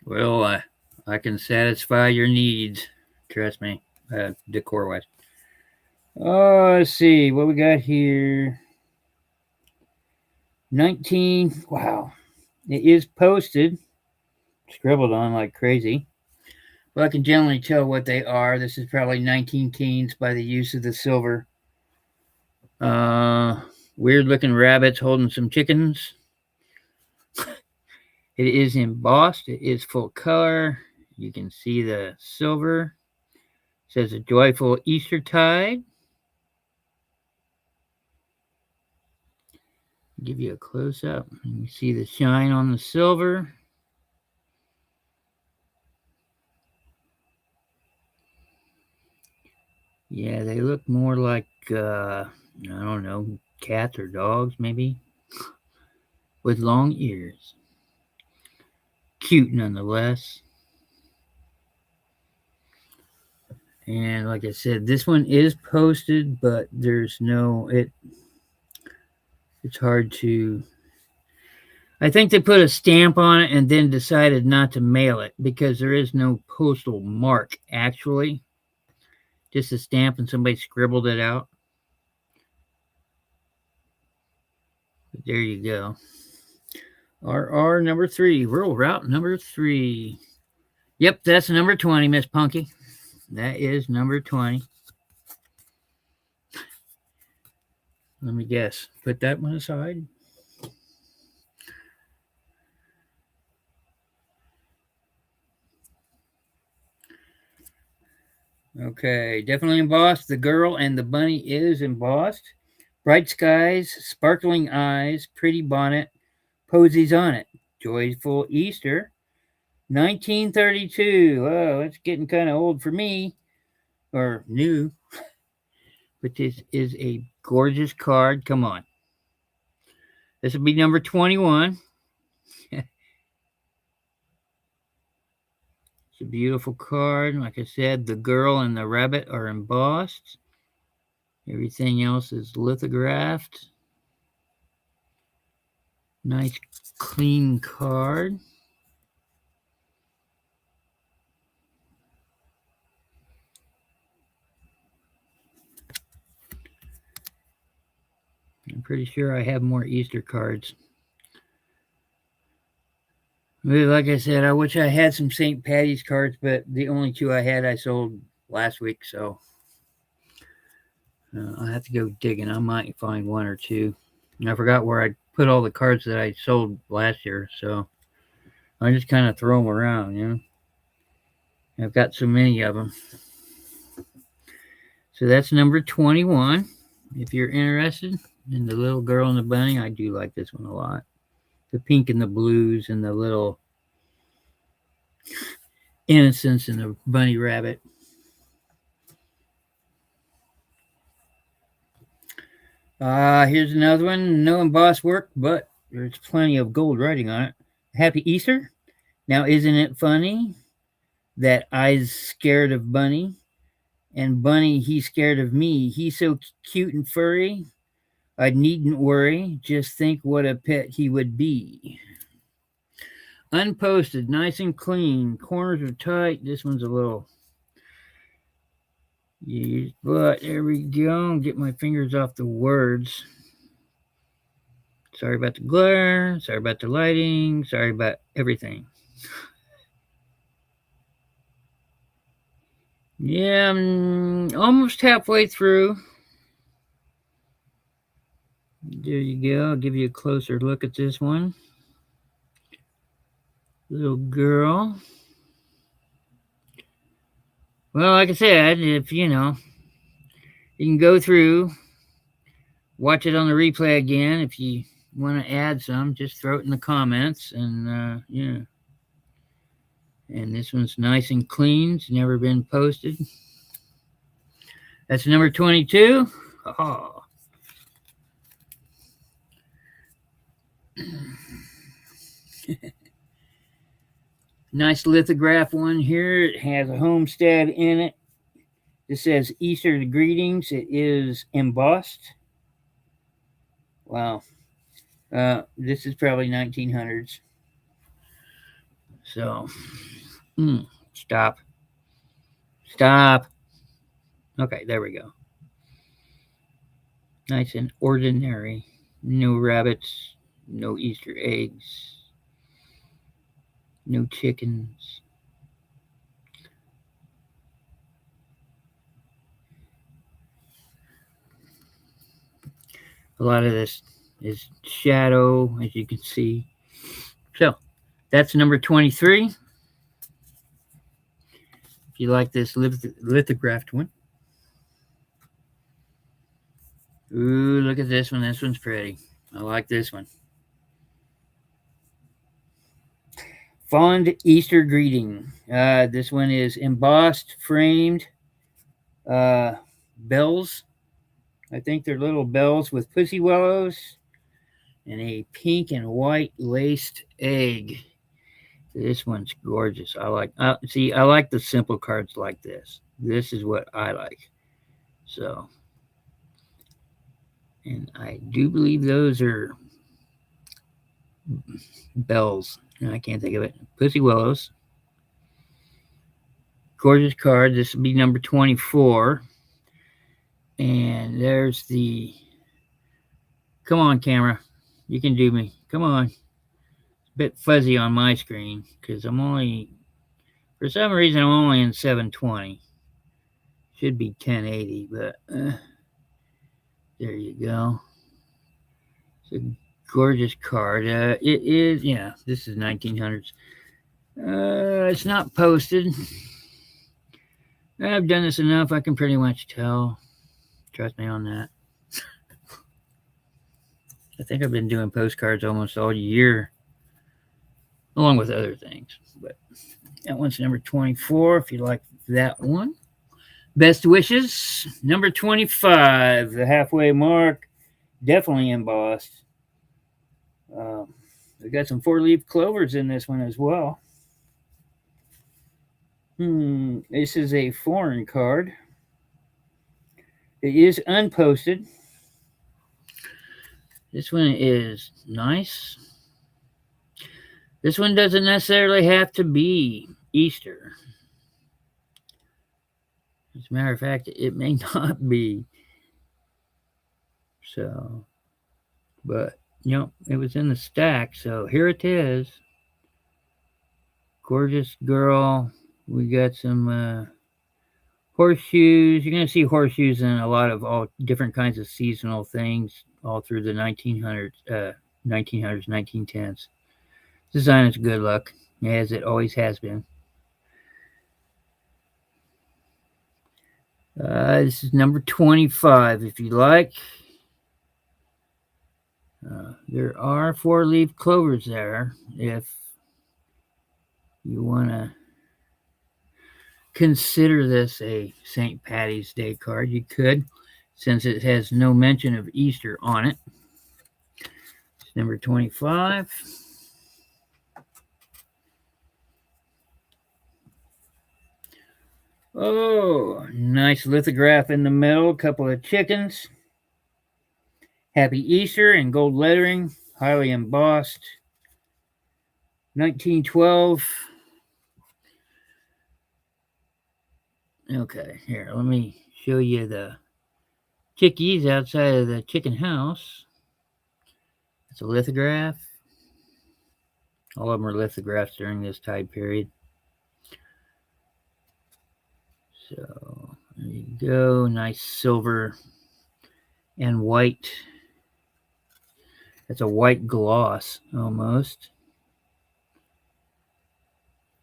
Well, I can satisfy your needs. Trust me, decor wise. Oh, let's see what we got here. 19. Wow. It is posted, scribbled on like crazy. Well, I can generally tell what they are. This is probably 19 teens by the use of the silver. Uh, Weird looking rabbits holding some chickens. It is embossed. It is full color. You can see the silver. It says a joyful Easter tide. Give you a close up. You see the shine on the silver. Yeah, they look more like, I don't know, cats or dogs, maybe, with long ears. Cute nonetheless. And like I said, this one is posted, but there's no, it's hard to, I think they put a stamp on it and then decided not to mail it because there is no postal mark actually. Just a stamp and somebody scribbled it out. But there you go. RR number 3, rural route number 3. Yep, that's number 20, Miss Punky. That is number 20. Let me guess. Put that one aside. Okay, definitely embossed. The girl and the bunny is embossed. Bright skies, sparkling eyes, pretty bonnet, posies on it. Joyful Easter. 1932. Oh, it's getting kind of old for me. Or new. But this is a gorgeous card. Come on. This will be number 21. It's a beautiful card. Like I said, the girl and the rabbit are embossed. Everything else is lithographed. Nice, clean card. I'm pretty sure I have more Easter cards. Like I said, I wish I had some St. Patty's cards, but the only two I had I sold last week, so I'll have to go digging. I might find one or two. And I forgot where I put all the cards that I sold last year, so I just kind of throw them around, you know. I've got so many of them. So that's number 21. If you're interested in the little girl and the bunny, I do like this one a lot. The pink and the blues and the little innocence in the bunny rabbit. Here's another one. No embossed work, but there's plenty of gold writing on it. Happy Easter. Now, isn't it funny that I's scared of Bunny, and Bunny, he's scared of me. He's so cute and furry. I needn't worry. Just think what a pet he would be. Unposted, nice and clean. Corners are tight. This one's a little used, but there we go. Get my fingers off the words. Sorry about the glare. Sorry about the lighting. Sorry about everything. Yeah, I'm almost halfway through. There you go. I'll give you a closer look at this one. Little girl. Well, like I said, if you know, you can go through, watch it on the replay again. If you want to add some, just throw it in the comments. And yeah. And this one's nice and clean. It's never been posted. That's number 22. Oh. Nice lithograph one here. It has a homestead in it. It says Easter greetings. It is embossed. Wow. This is probably 1900s. So, stop. Stop. Okay, there we go. Nice and ordinary. No rabbits, no Easter eggs, no chickens. A lot of this is shadow, as you can see. So, that's number 23. If you like this lithographed one. Ooh, look at this one. This one's pretty. I like this one. Fond Easter greeting. This one is embossed, framed bells. I think they're little bells with pussy willows and a pink and white laced egg. This one's gorgeous. I like. See, I like the simple cards like this. This is what I like. So, and I do believe those are bells. I can't think of it. Pussy willows. Gorgeous card. This will be number 24. And there's the. Come on, camera. You can do me. Come on. It's a bit fuzzy on my screen because I'm only. For some reason, I'm only in 720. Should be 1080, but there you go. It's a gorgeous card. It is, yeah, this is 1900s. It's not posted. I've done this enough, I can pretty much tell. Trust me on that. I think I've been doing postcards almost all year, along with other things. But that one's number 24, if you like that one. Best wishes, number 25, the halfway mark, definitely embossed. We got some four-leaf clovers in this one as well. This is a foreign card. It is unposted. This one is nice. This one doesn't necessarily have to be Easter. As a matter of fact, it may not be. So, but, it was in the stack. So here it is. Gorgeous girl. We got some horseshoes. You're going to see horseshoes in a lot of all different kinds of seasonal things all through the 1900s, 1910s. Design is good luck, as it always has been. This is number 25, if you like. There are four-leaf clovers there. If you want to consider this a St. Patty's Day card, you could, since it has no mention of Easter on it. It's number 25. Oh, nice lithograph in the middle, a couple of chickens. Happy Easter in gold lettering, highly embossed. 1912. Okay, here, let me show you the chickies outside of the chicken house. It's a lithograph. All of them are lithographs during this time period. So there you go. Nice silver and white. It's a white gloss almost.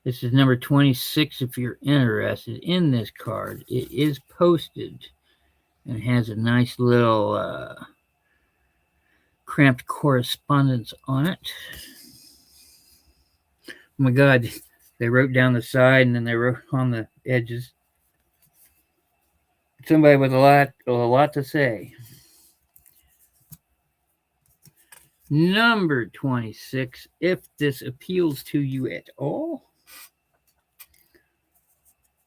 This is number 26 if you're interested in this card. It is posted and has a nice little cramped correspondence on it. Oh my God, they wrote down the side and then they wrote on the edges. Somebody with a lot to say. Number 26, if this appeals to you at all.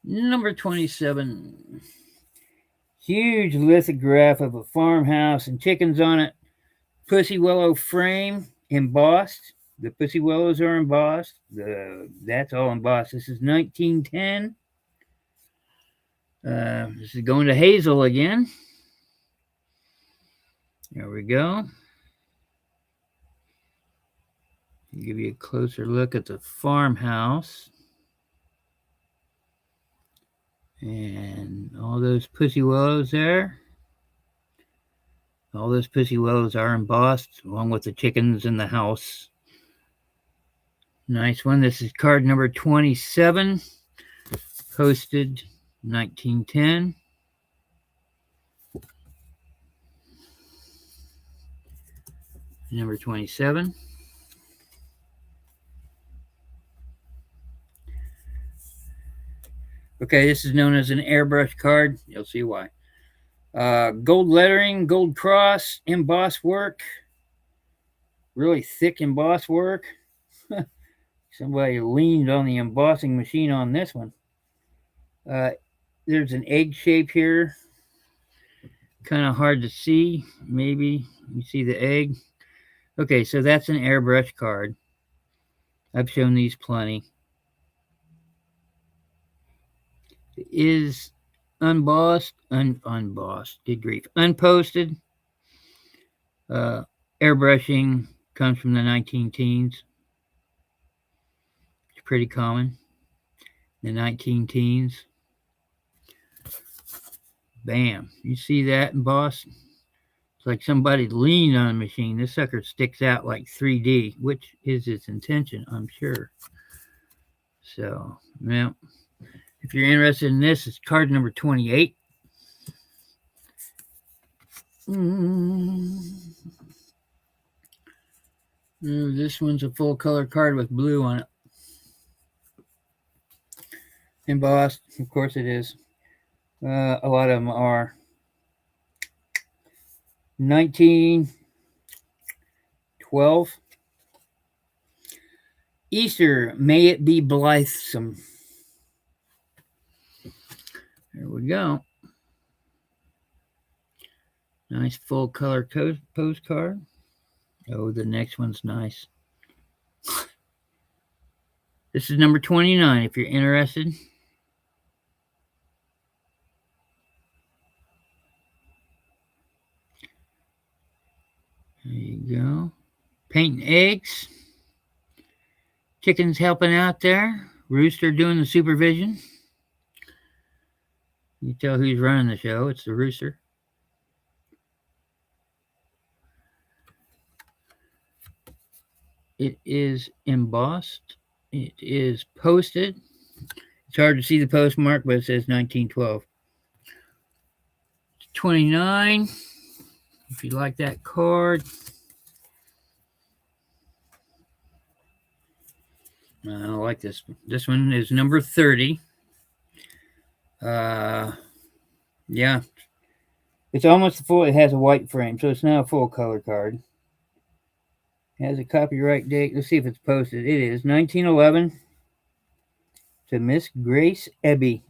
Number 27, huge lithograph of a farmhouse and chickens on it. Pussy willow frame embossed. The pussy willows are embossed. That's all embossed. This is 1910. This is going to Hazel again. There we go. Give you a closer look at the farmhouse. And all those pussy willows there. All those pussy willows are embossed along with the chickens in the house. Nice one. This is card number 27, posted 1910. Number 27. Okay, this is known as an airbrush card. You'll see why. Gold lettering, gold cross, embossed work. Really thick embossed work. Somebody leaned on the embossing machine on this one. There's an egg shape here. Kind of hard to see. Maybe you see the egg. Okay, so that's an airbrush card. I've shown these plenty. It is unbossed, unbossed, good grief, unposted. Airbrushing comes from the 19 teens. It's pretty common. The 19 teens. Bam. You see that embossed? It's like somebody leaned on a machine. This sucker sticks out like 3D, which is its intention, I'm sure. So, well, if you're interested in this, it's card number 28. This one's a full color card with blue on it. Embossed, of course it is. A lot of them are. 1912. Easter, may it be blithesome. There we go. Nice full color postcard. Oh, the next one's nice. This is number 29 if you're interested. There you go. Painting eggs. Chickens helping out there. Rooster doing the supervision. You tell who's running the show. It's the rooster. It is embossed. It is posted. It's hard to see the postmark, but it says 1912. 29. If you like that card. I like this one. This one is number 30. Yeah. It's almost full. It has a white frame, so it's not a full color card. It has a copyright date. Let's see if it's posted. It is 1911 to Miss Grace Ebby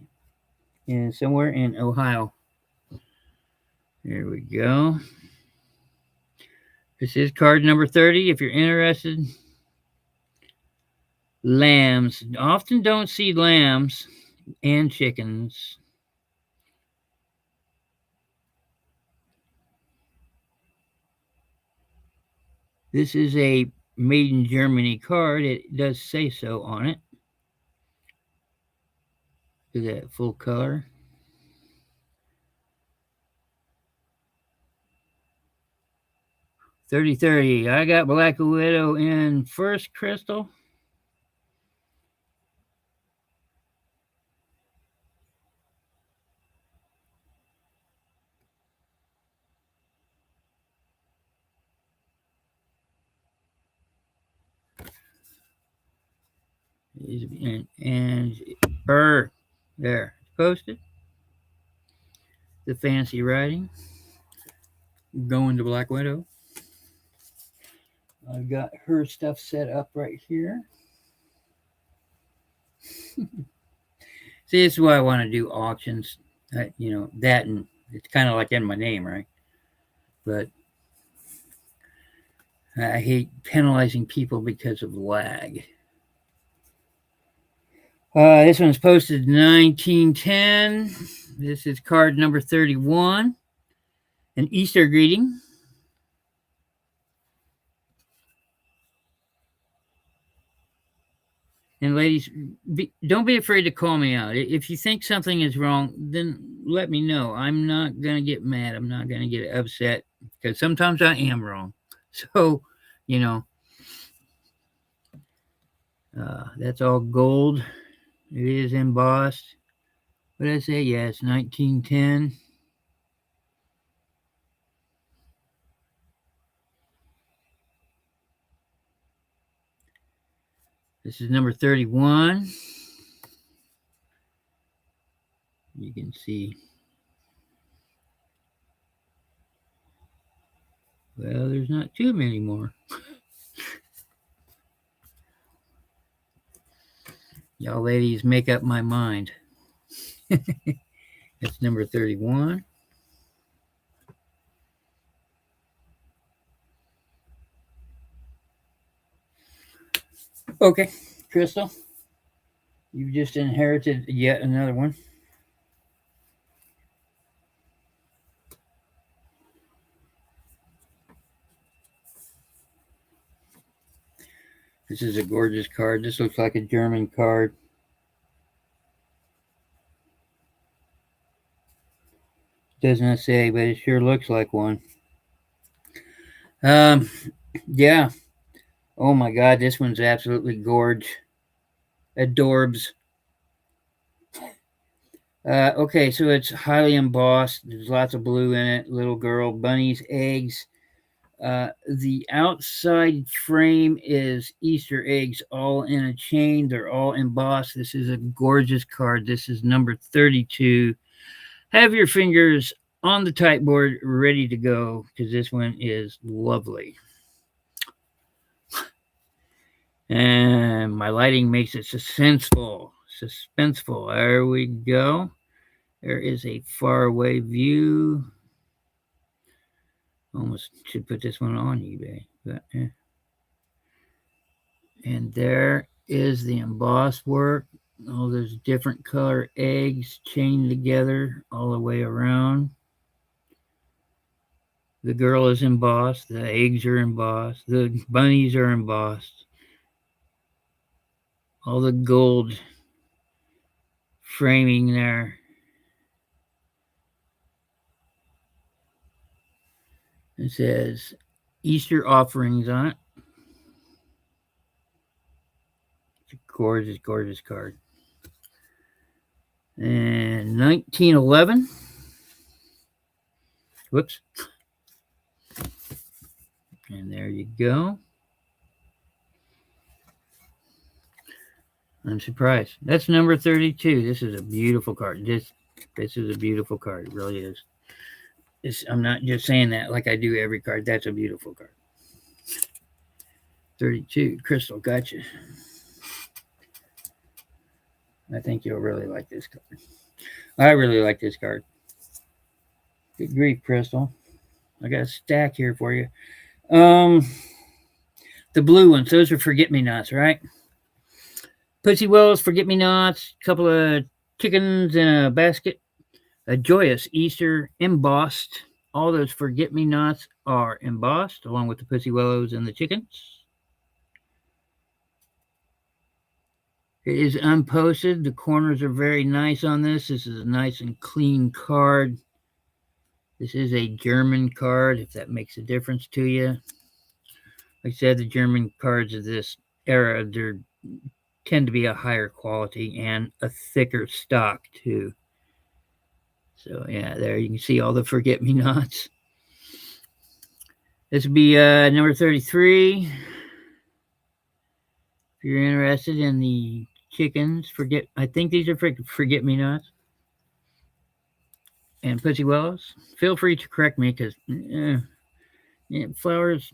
somewhere in Ohio. There we go. This is card number 30 if you're interested. Lambs. Often don't see lambs and chickens. This is a made in Germany card. It does say so on it. Look at that full color. $30.30. I got Black Widow in first, Crystal. There, posted. The fancy writing. Going to Black Widow. I've got her stuff set up right here. See, this is why I want to do auctions. That and it's kind of like in my name, right? But I hate penalizing people because of lag. This one's posted 1910. This is card number 31. An Easter greeting. And ladies, don't be afraid to call me out. If you think something is wrong, then let me know. I'm not going to get mad. I'm not going to get upset because sometimes I am wrong. So, you know, that's all gold. It is embossed. What did I say? Yeah, it's 1910. This is number 31. You can see. Well, there's not too many more. Y'all ladies make up my mind. That's number 31. Okay, Crystal, you've just inherited yet another one. This is a gorgeous card. This looks like a German card. Does not say, but it sure looks like one. Yeah. Oh my God, this one's absolutely gorge. Adorbs. Okay, so it's highly embossed. There's lots of blue in it. Little girl, bunnies, eggs. The outside frame is Easter eggs all in a chain. They're all embossed. This is a gorgeous card. This is number 32. Have your fingers on the type board ready to go because this one is lovely. And my lighting makes it suspenseful. There we go. There is a faraway view. Almost should put this one on eBay. But, And there is the embossed work. All those different color eggs chained together all the way around. The girl is embossed. The eggs are embossed. The bunnies are embossed. All the gold framing there. It says Easter offerings on it. It's a gorgeous, gorgeous card. And 1911. Whoops. And there you go. I'm surprised. That's number 32. This is a beautiful card. This is a beautiful card. It really is. I'm not just saying that like I do every card. That's a beautiful card. 32. Crystal, gotcha. I think you'll really like this card. I really like this card. Good grief, Crystal. I got a stack here for you. The blue ones, those are forget-me-nots, right? Pussy Willows, forget-me-nots, a couple of chickens in a basket, a joyous Easter embossed. All those forget-me-nots are embossed, along with the Pussy Willows and the chickens. It is unposted. The corners are very nice on this. This is a nice and clean card. This is a German card, if that makes a difference to you. Like I said, the German cards of this era, they tend to be a higher quality and a thicker stock, too. So, yeah, there you can see all the forget-me-nots. This would be number 33. If you're interested in the chickens, I think these are forget-me-nots. And Pussy Willows, feel free to correct me because flowers,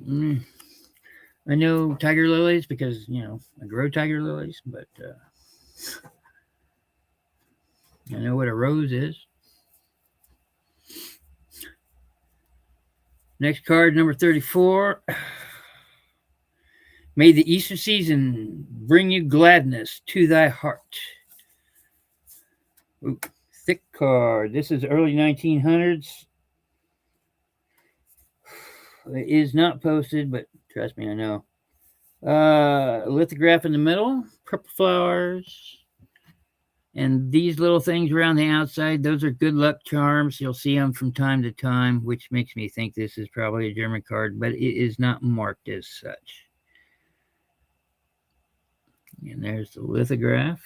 I know tiger lilies because, I grow tiger lilies, but I know what a rose is. Next card, number 34. May the Easter season bring you gladness to thy heart. Ooh, thick card. This is early 1900s. It is not posted, but trust me, I know. Lithograph in the middle, purple flowers, and these little things around the outside, those are good luck charms. You'll see them from time to time, which makes me think this is probably a German card, but it is not marked as such. And there's the lithograph.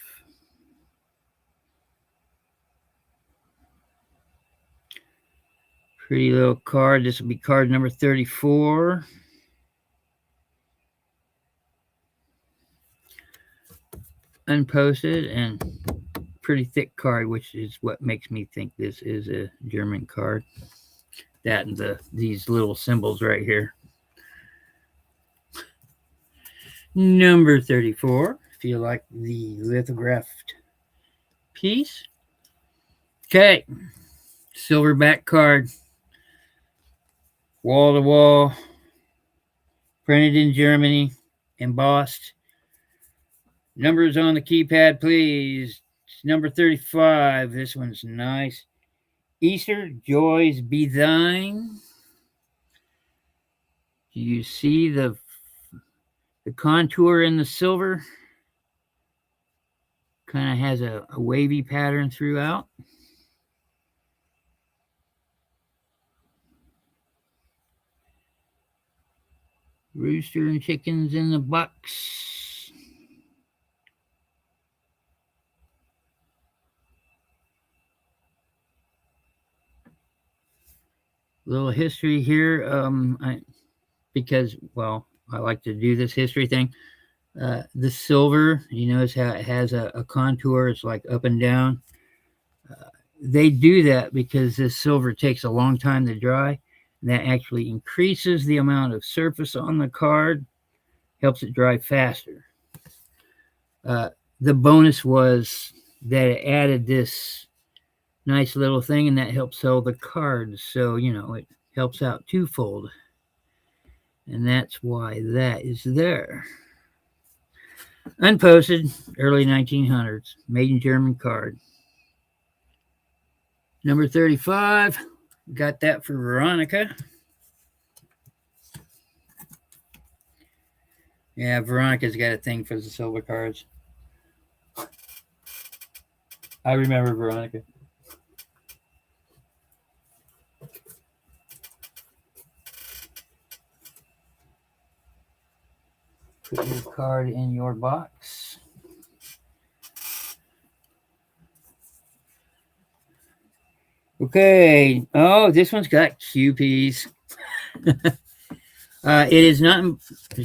Pretty little card. This will be card number 34. Unposted and pretty thick card, which is what makes me think this is a German card. That and these little symbols right here. Number 34. If you like the lithographed piece. Okay. Silverback card. Wall to wall. Printed in Germany. Embossed. Numbers on the keypad, please. It's number 35. This one's nice. Easter joys be thine. Do you see the contour in the silver? Kind of has a wavy pattern throughout. Rooster and chickens in the box. Little history here, because, well, I like to do this history thing. The silver, you notice how it has a contour. It's like up and down. They do that because this silver takes a long time to dry. And that actually increases the amount of surface on the card, helps it dry faster. The bonus was that it added this nice little thing, and that helps sell the cards. So, you know, it helps out twofold. And that's why that is there. Unposted, early 1900s, made in German card. Number 35, got that for Veronica. Yeah, Veronica's got a thing for the silver cards. I remember Veronica. Put your card in your box. Okay. Oh, this one's got QPs. It is not.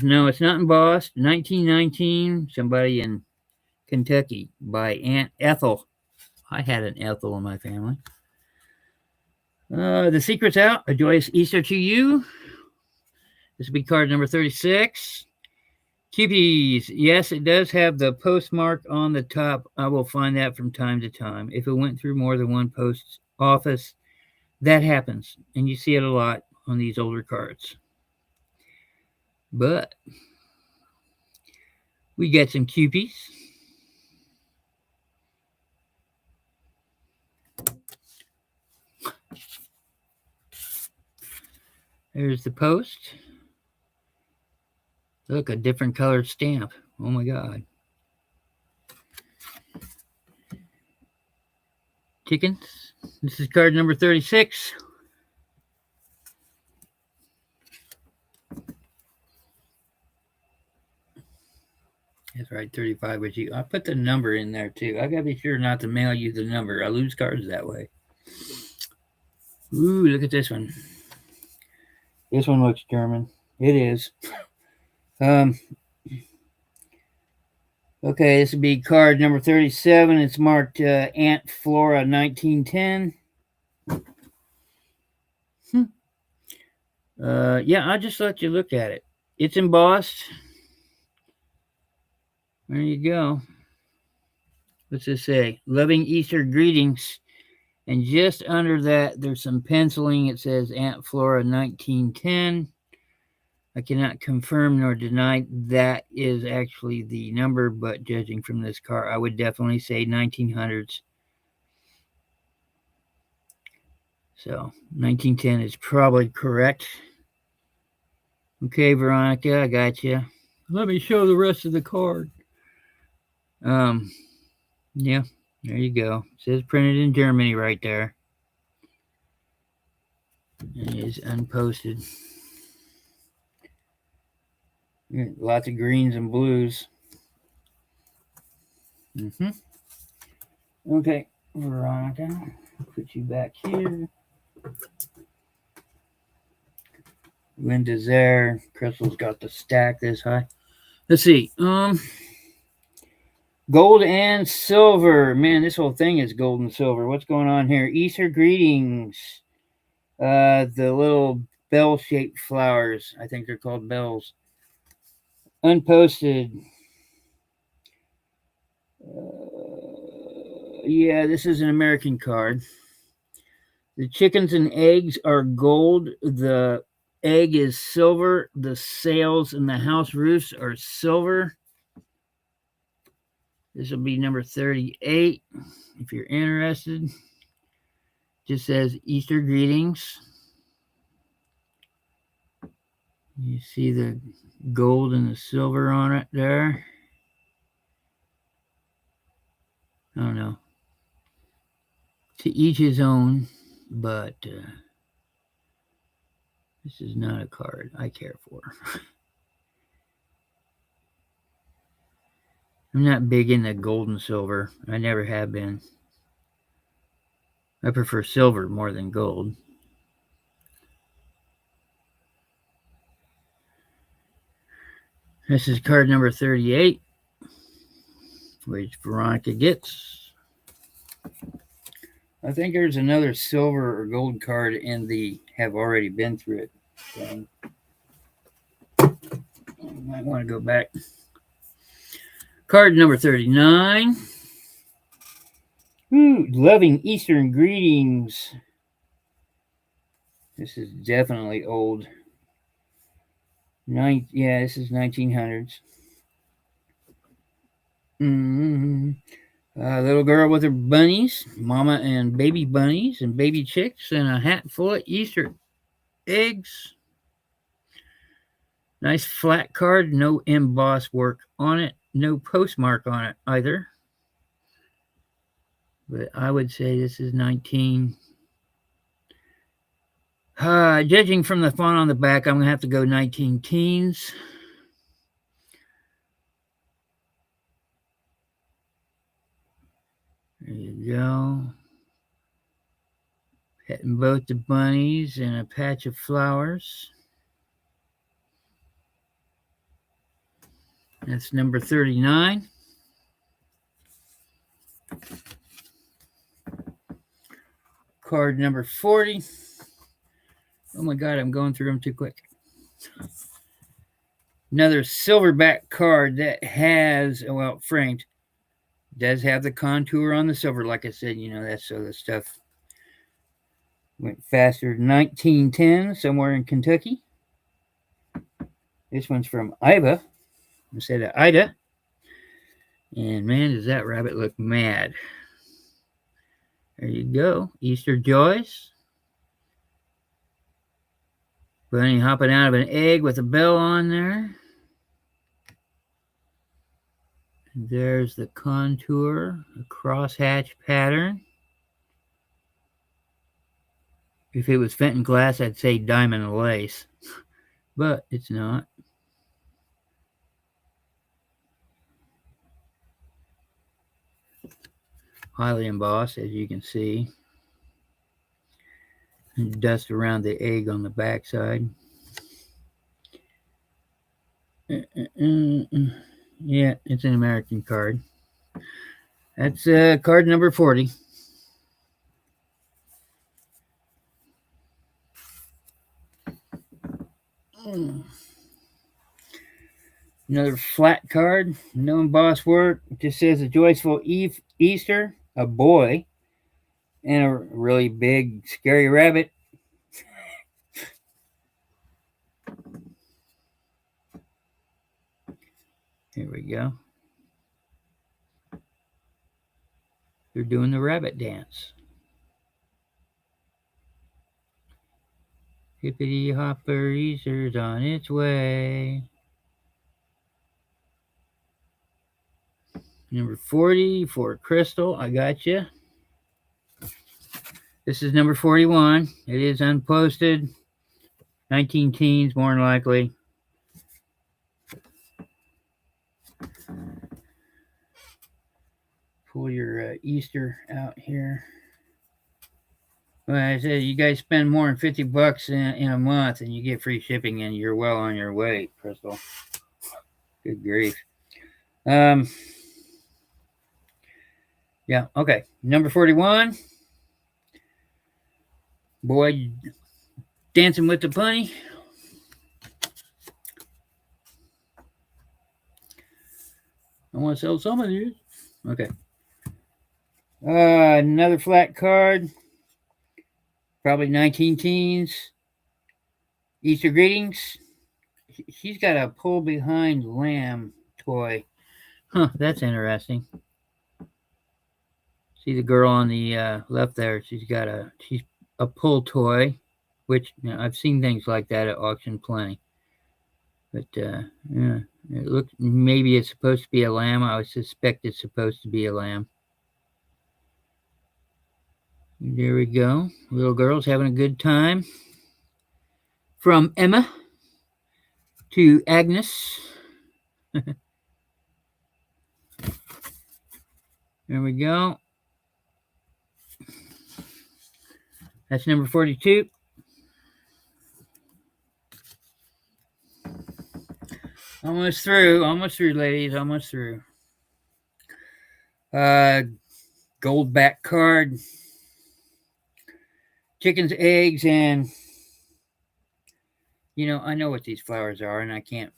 No, it's not embossed. 1919. Somebody in Kentucky by Aunt Ethel. I had an Ethel in my family. The secret's out. A joyous Easter to you. This will be card number 36. QPs. Yes, it does have the postmark on the top. I will find that from time to time. If it went through more than one post office, that happens. And you see it a lot on these older cards. But we get some QPs. There's the post. Look, a different colored stamp. Oh my God. Chickens. This is card number 36. That's right, 35 with you. I put the number in there too. I gotta be sure not to mail you the number. I lose cards that way. Ooh, look at this one. This one looks German. It is. Okay, this would be card number 37. It's marked Aunt Flora 1910. Yeah, I'll just let you look at it. It's embossed. There you go. What's this say? Loving Easter greetings. And just under that, there's some penciling. It says Aunt Flora 1910. I cannot confirm nor deny that is actually the number, but judging from this car, I would definitely say 1900s. So 1910 is probably correct. Okay, Veronica, I got you. Let me show the rest of the card. Yeah, there you go. It says printed in Germany right there. It is unposted. Lots of greens and blues. Okay, Veronica, put you back here. Linda's there. Crystal's got the stack this high. Let's see. Gold and silver. Man, this whole thing is gold and silver. What's going on here? Easter greetings. The little bell-shaped flowers. I think they're called bells. Unposted. Yeah, this is an American card. The chickens and eggs are gold. The egg is silver. The sails and the house roofs are silver. This will be number 38 if you're interested. Just says Easter greetings. You see the gold and the silver on it there. I don't know. To each his own, but this is not a card I care for. I'm not big into gold and silver. I never have been. I prefer silver more than gold. This is card number 38, which Veronica gets. I think there's another silver or gold card in the have already been through it thing. I might want to go back. Card number 39. Ooh, loving Eastern greetings. This is definitely old. Yeah, this is 1900s. Little girl with her bunnies, mama and baby bunnies and baby chicks, and a hat full of Easter eggs. Nice flat card, no emboss work on it, no postmark on it either. But I would say this is 19. Judging from the font on the back, I'm going to have to go 19 teens. There you go. Petting both the bunnies and a patch of flowers. That's number 39. Card number 40. Oh my God, I'm going through them too quick. Another silverback card that has, well, framed. Does have the contour on the silver. Like I said, that's so the stuff went faster. 1910, somewhere in Kentucky. This one's from Iva instead of Ida. And man, does that rabbit look mad. There you go. Easter joys. Bunny hopping out of an egg with a bell on there. And there's the contour, a crosshatch pattern. If it was Fenton glass, I'd say diamond lace, but it's not. Highly embossed, as you can see. And dust around the egg on the backside. Yeah, it's an American card. That's card number 40. Another flat card, no embossed work. It just says a joyful Easter, a boy, and a really big, scary rabbit. Here we go. They're doing the rabbit dance. Hippity hopper, Easter's on its way. Number 40 for Crystal. I got you. This is number 41. It is unposted. 19 teens, more than likely. Pull your Easter out here. Well, I said you guys spend more than $50 in a month and you get free shipping and you're well on your way, Crystal. Good grief. Yeah, okay. Number 41. Boy dancing with the bunny. I want to sell some of these. Okay. Another flat card. Probably 19 teens. Easter greetings. She's got a pull behind lamb toy. Huh, that's interesting. See the girl on the left there. She's a pull toy, which I've seen things like that at auction plenty. But yeah, it looks maybe it's supposed to be a lamb. I would suspect it's supposed to be a lamb. There we go. Little girl's having a good time. From Emma to Agnes. There we go. That's number 42. Almost through, ladies, almost through. Gold back card. Chickens, eggs, and I know what these flowers are, and I can't.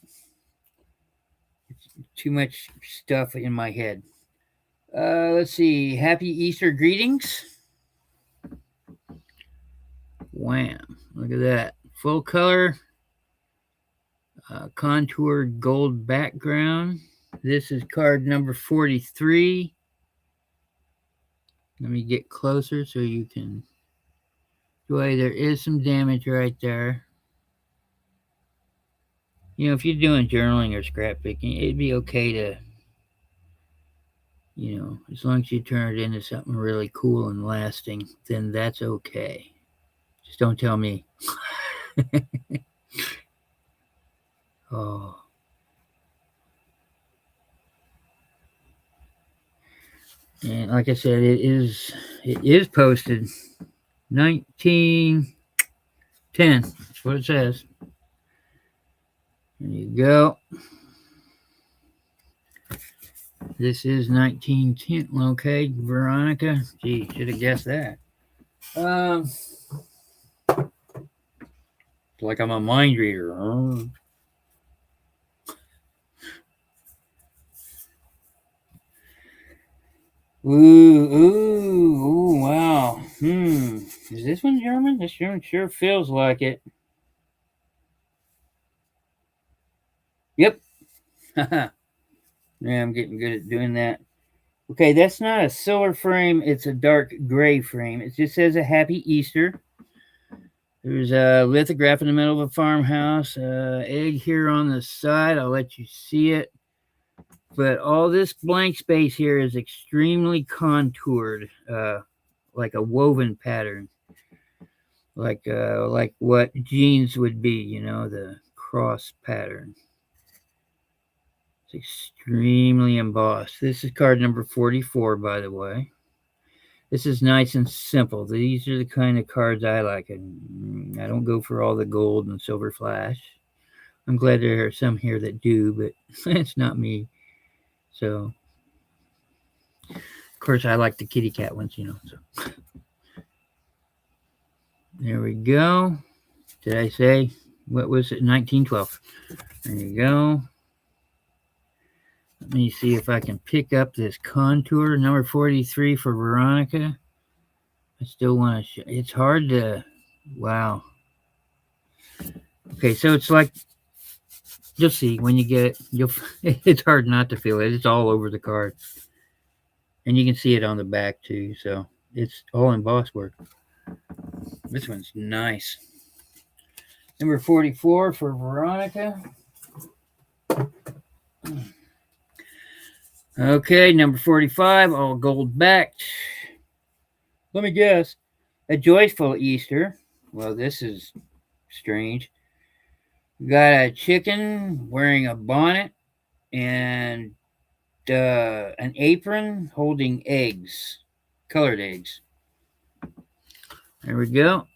It's too much stuff in my head. Let's see. Happy Easter greetings. Wham! Look at that. Full color. Contoured gold background. This is card number 43. Let me get closer so you can. Boy, there is some damage right there. If you're doing journaling or scrap picking, it'd be okay to, as long as you turn it into something really cool and lasting, then that's okay. Just don't tell me. Oh. And like I said, it is posted 1910. That's what it says. There you go. This is 1910. Okay, Veronica. Gee, should have guessed that. It's like I'm a mind reader. Ooh, wow. Is this one German? This German sure feels like it. Yep. Yeah, I'm getting good at doing that. Okay, that's not a silver frame. It's a dark gray frame. It just says a Happy Easter. There's a lithograph in the middle of a farmhouse. Egg here on the side. I'll let you see it. But all this blank space here is extremely contoured, like a woven pattern, like what jeans would be, the cross pattern. It's extremely embossed. This is card number 44, by the way. This is nice and simple. These are the kind of cards I like. And I don't go for all the gold and silver flash. I'm glad there are some here that do, but it's not me. So, of course, I like the kitty cat ones, So. There we go. Did I say, what was it? 1912. There you go. Let me see if I can pick up this contour. Number 43 for Veronica. I still want to show. It's hard to, wow. Okay, so it's like You'll see when you get it. It's hard not to feel it. It's all over the card, and you can see it on the back too. So it's all embossed work. This one's nice. Number 44 for Veronica. Okay, number 45, all gold backed. Let me guess. A joyful Easter. Well, this is strange. We got a chicken wearing a bonnet and an apron holding eggs, colored eggs. There we go.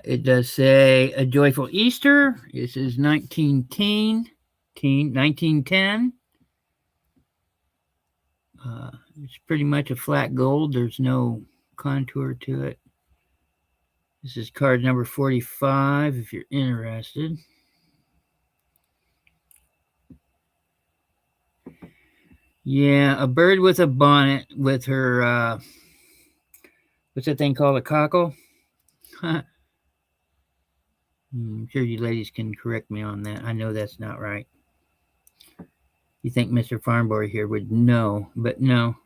It does say a joyful Easter. This is 1910. It's pretty much a flat gold. There's no contour to it. This is card number 45 if you're interested. Yeah, a bird with a bonnet with her, what's that thing called, a cockle? I'm sure you ladies can correct me on that. I know that's not right. You think Mr. Farm Boy here would know, but no.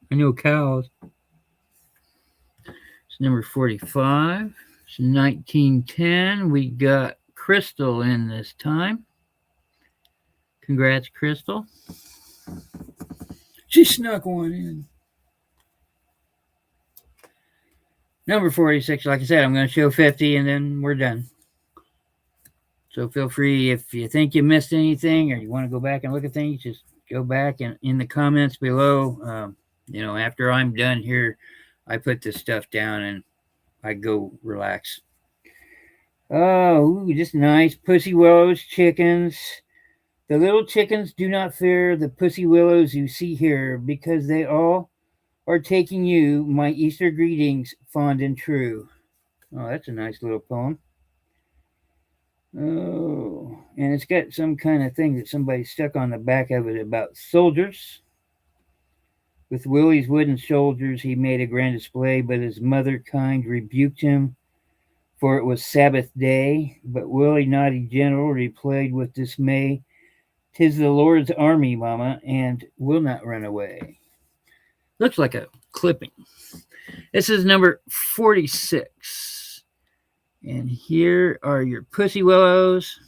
I know cows. It's number 45. It's 1910. We got Crystal in this time. Congrats, Crystal. She snuck one in. Number 46, like I said, I'm going to show 50 and then we're done. So feel free, if you think you missed anything or you want to go back and look at things, just go back and in the comments below. After I'm done here, I put this stuff down and I go relax. Oh, just nice. Pussy Willows chickens. The little chickens do not fear the pussy willows you see here, because they all are taking you my Easter greetings, fond and true. Oh, that's a nice little poem. Oh, and it's got some kind of thing that somebody stuck on the back of it about soldiers. With Willie's wooden shoulders he made a grand display, but his mother kind rebuked him, for it was Sabbath day. But Willie, naughty general, replied with dismay, "'Tis the Lord's army, Mama, and will not run away." Looks like a clipping. This is number 46. And here are your pussy willows.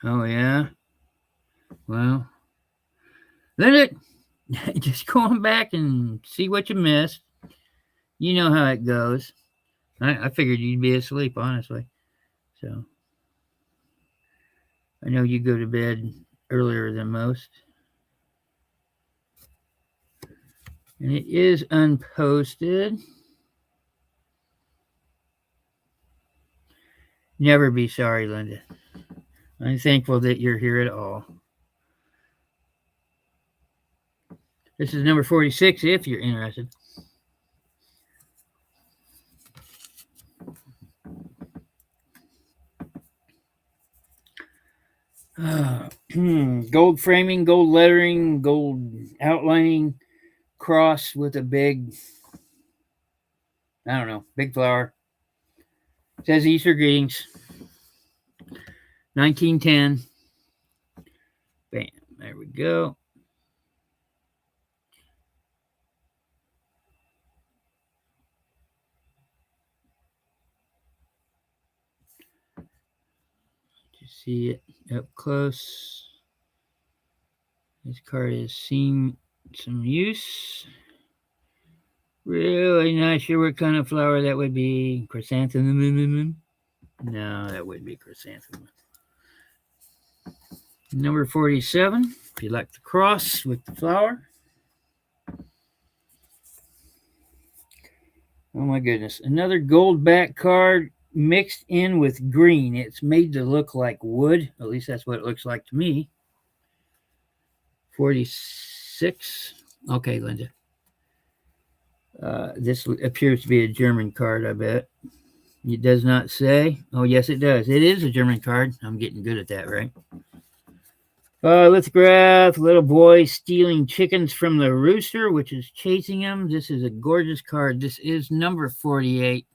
Oh, yeah? Well, Linda, just go on back and see what you missed. You know how it goes. I figured you'd be asleep, honestly. So, I know you go to bed earlier than most. And it is unposted. Never be sorry, Linda. I'm thankful that you're here at all. This is number 46 if you're interested. Gold framing, gold lettering, gold outlining, cross with a big, big flower. It says Easter greetings. 1910. Bam. There we go. Just see it up close. This card has seen some use. Really not sure what kind of flower that would be. Chrysanthemum? No, that wouldn't be chrysanthemum. Number 47, if you like the cross with the flower. Oh my goodness. Another gold back card mixed in with green. It's made to look like wood. At least that's what it looks like to me. 46. Okay, Linda. This appears to be a German card, I bet. It does not say. Oh, yes, it does. It is a German card. I'm getting good at that, right? Lithograph, little boy stealing chickens from the rooster, which is chasing him. This is a gorgeous card. This is number 48.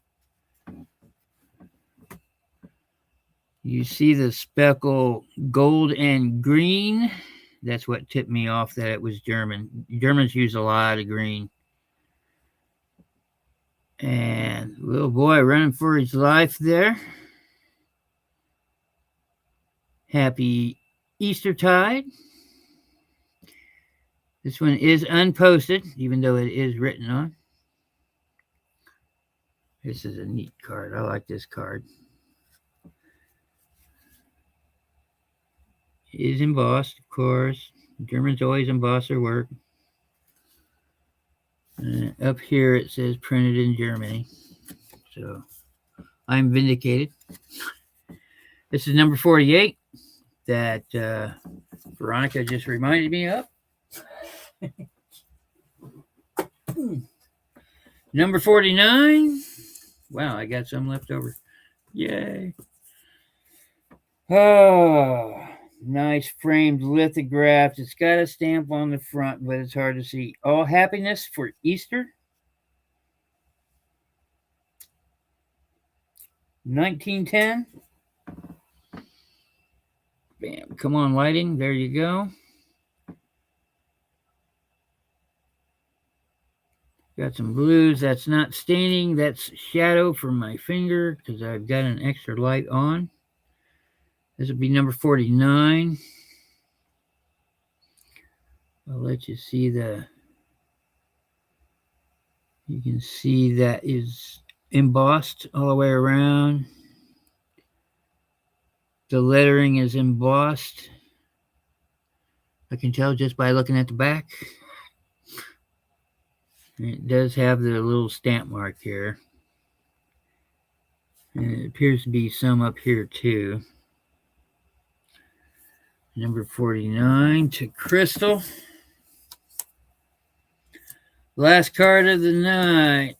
You see the speckle gold and green. That's what tipped me off that it was German. Germans use a lot of green. And little boy running for his life there. Happy Eastertide. This one is unposted, even though it is written on. This is a neat card. I like this card. It is embossed, of course. Germans always emboss their work. And up here it says printed in Germany. So I'm vindicated. This is number 48 that Veronica just reminded me of. Number 49. Wow, I got some left over. Yay. Oh, nice framed lithograph. It's got a stamp on the front, but it's hard to see. All happiness for Easter. 1910. Bam. Come on, lighting. There you go. Got some blues. That's not staining. That's shadow from my finger because I've got an extra light on. This will be number 49. I'll let you see the... You can see that is embossed all the way around. The lettering is embossed. I can tell just by looking at the back. It does have the little stamp mark here. And it appears to be some up here too. Number 49 to Crystal. Last card of the night.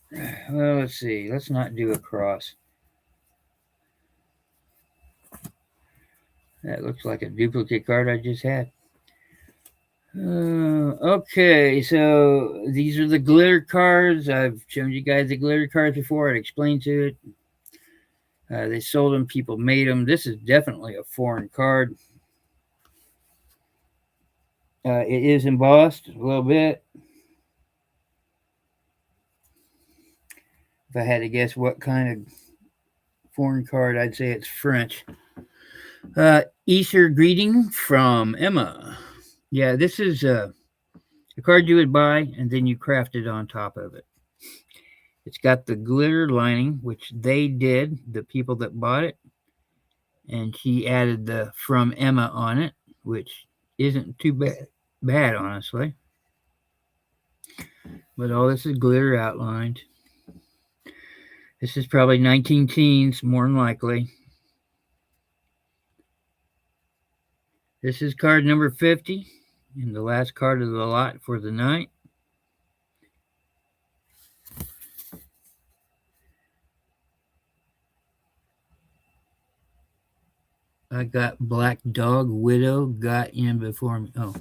Well, let's see. Let's not do a cross. That looks like a duplicate card I just had. Okay, so these are the glitter cards. I've shown you guys the glitter cards before. I'd explained to it. They sold them. People made them. This is definitely a foreign card. It is embossed a little bit. If I had to guess what kind of foreign card, I'd say it's French. Easter greeting from Emma. Yeah, this is a card you would buy and then you craft it on top of it. It's got the glitter lining, which they did, the people that bought it. And she added the from Emma on it, which isn't too bad, honestly. But all this is glitter outlined. This is probably 19 teens, more than likely. This is card number 50, and the last card of the lot for the night. I got Black Dog Widow got in before me. Oh.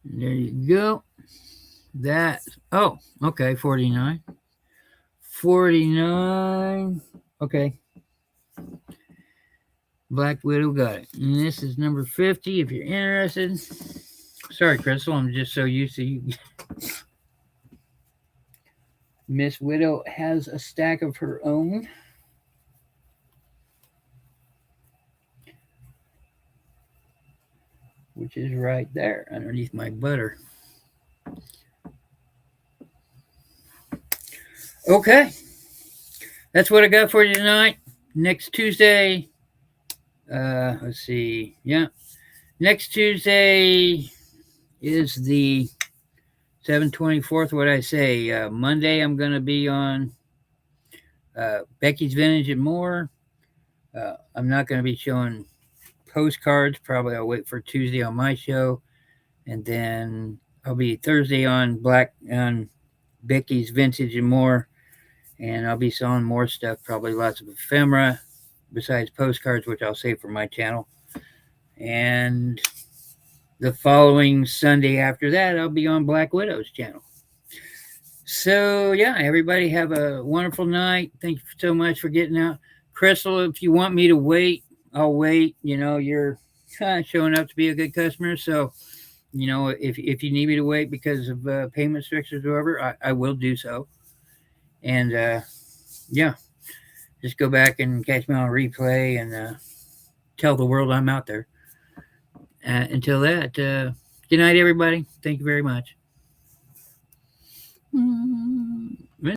There you go. That, oh, okay, 49. 49. Okay. Black Widow got it. And this is number 50 if you're interested. Sorry, Crystal, I'm just so used to you. Miss Widow has a stack of her own. Which is right there underneath my butter. Okay. That's what I got for you tonight. Next Tuesday, let's see. Yeah. Next Tuesday is the 7/24th. What I say? Monday, I'm going to be on Becky's Vintage and More. I'm not going to be showing postcards. Probably I'll wait for Tuesday on my show. And then I'll be Thursday on Becky's Vintage and More. And I'll be selling more stuff, probably lots of ephemera, besides postcards, which I'll save for my channel. And the following Sunday after that, I'll be on Black Widow's channel. So yeah, everybody have a wonderful night. Thank you so much for getting out. Crystal, if you want me to wait, I'll wait. You're showing up to be a good customer. So, if you need me to wait because of payment restrictions or whatever, I will do so. And yeah, just go back and catch me on replay and tell the world I'm out there. Until that, good night, everybody. Thank you very much.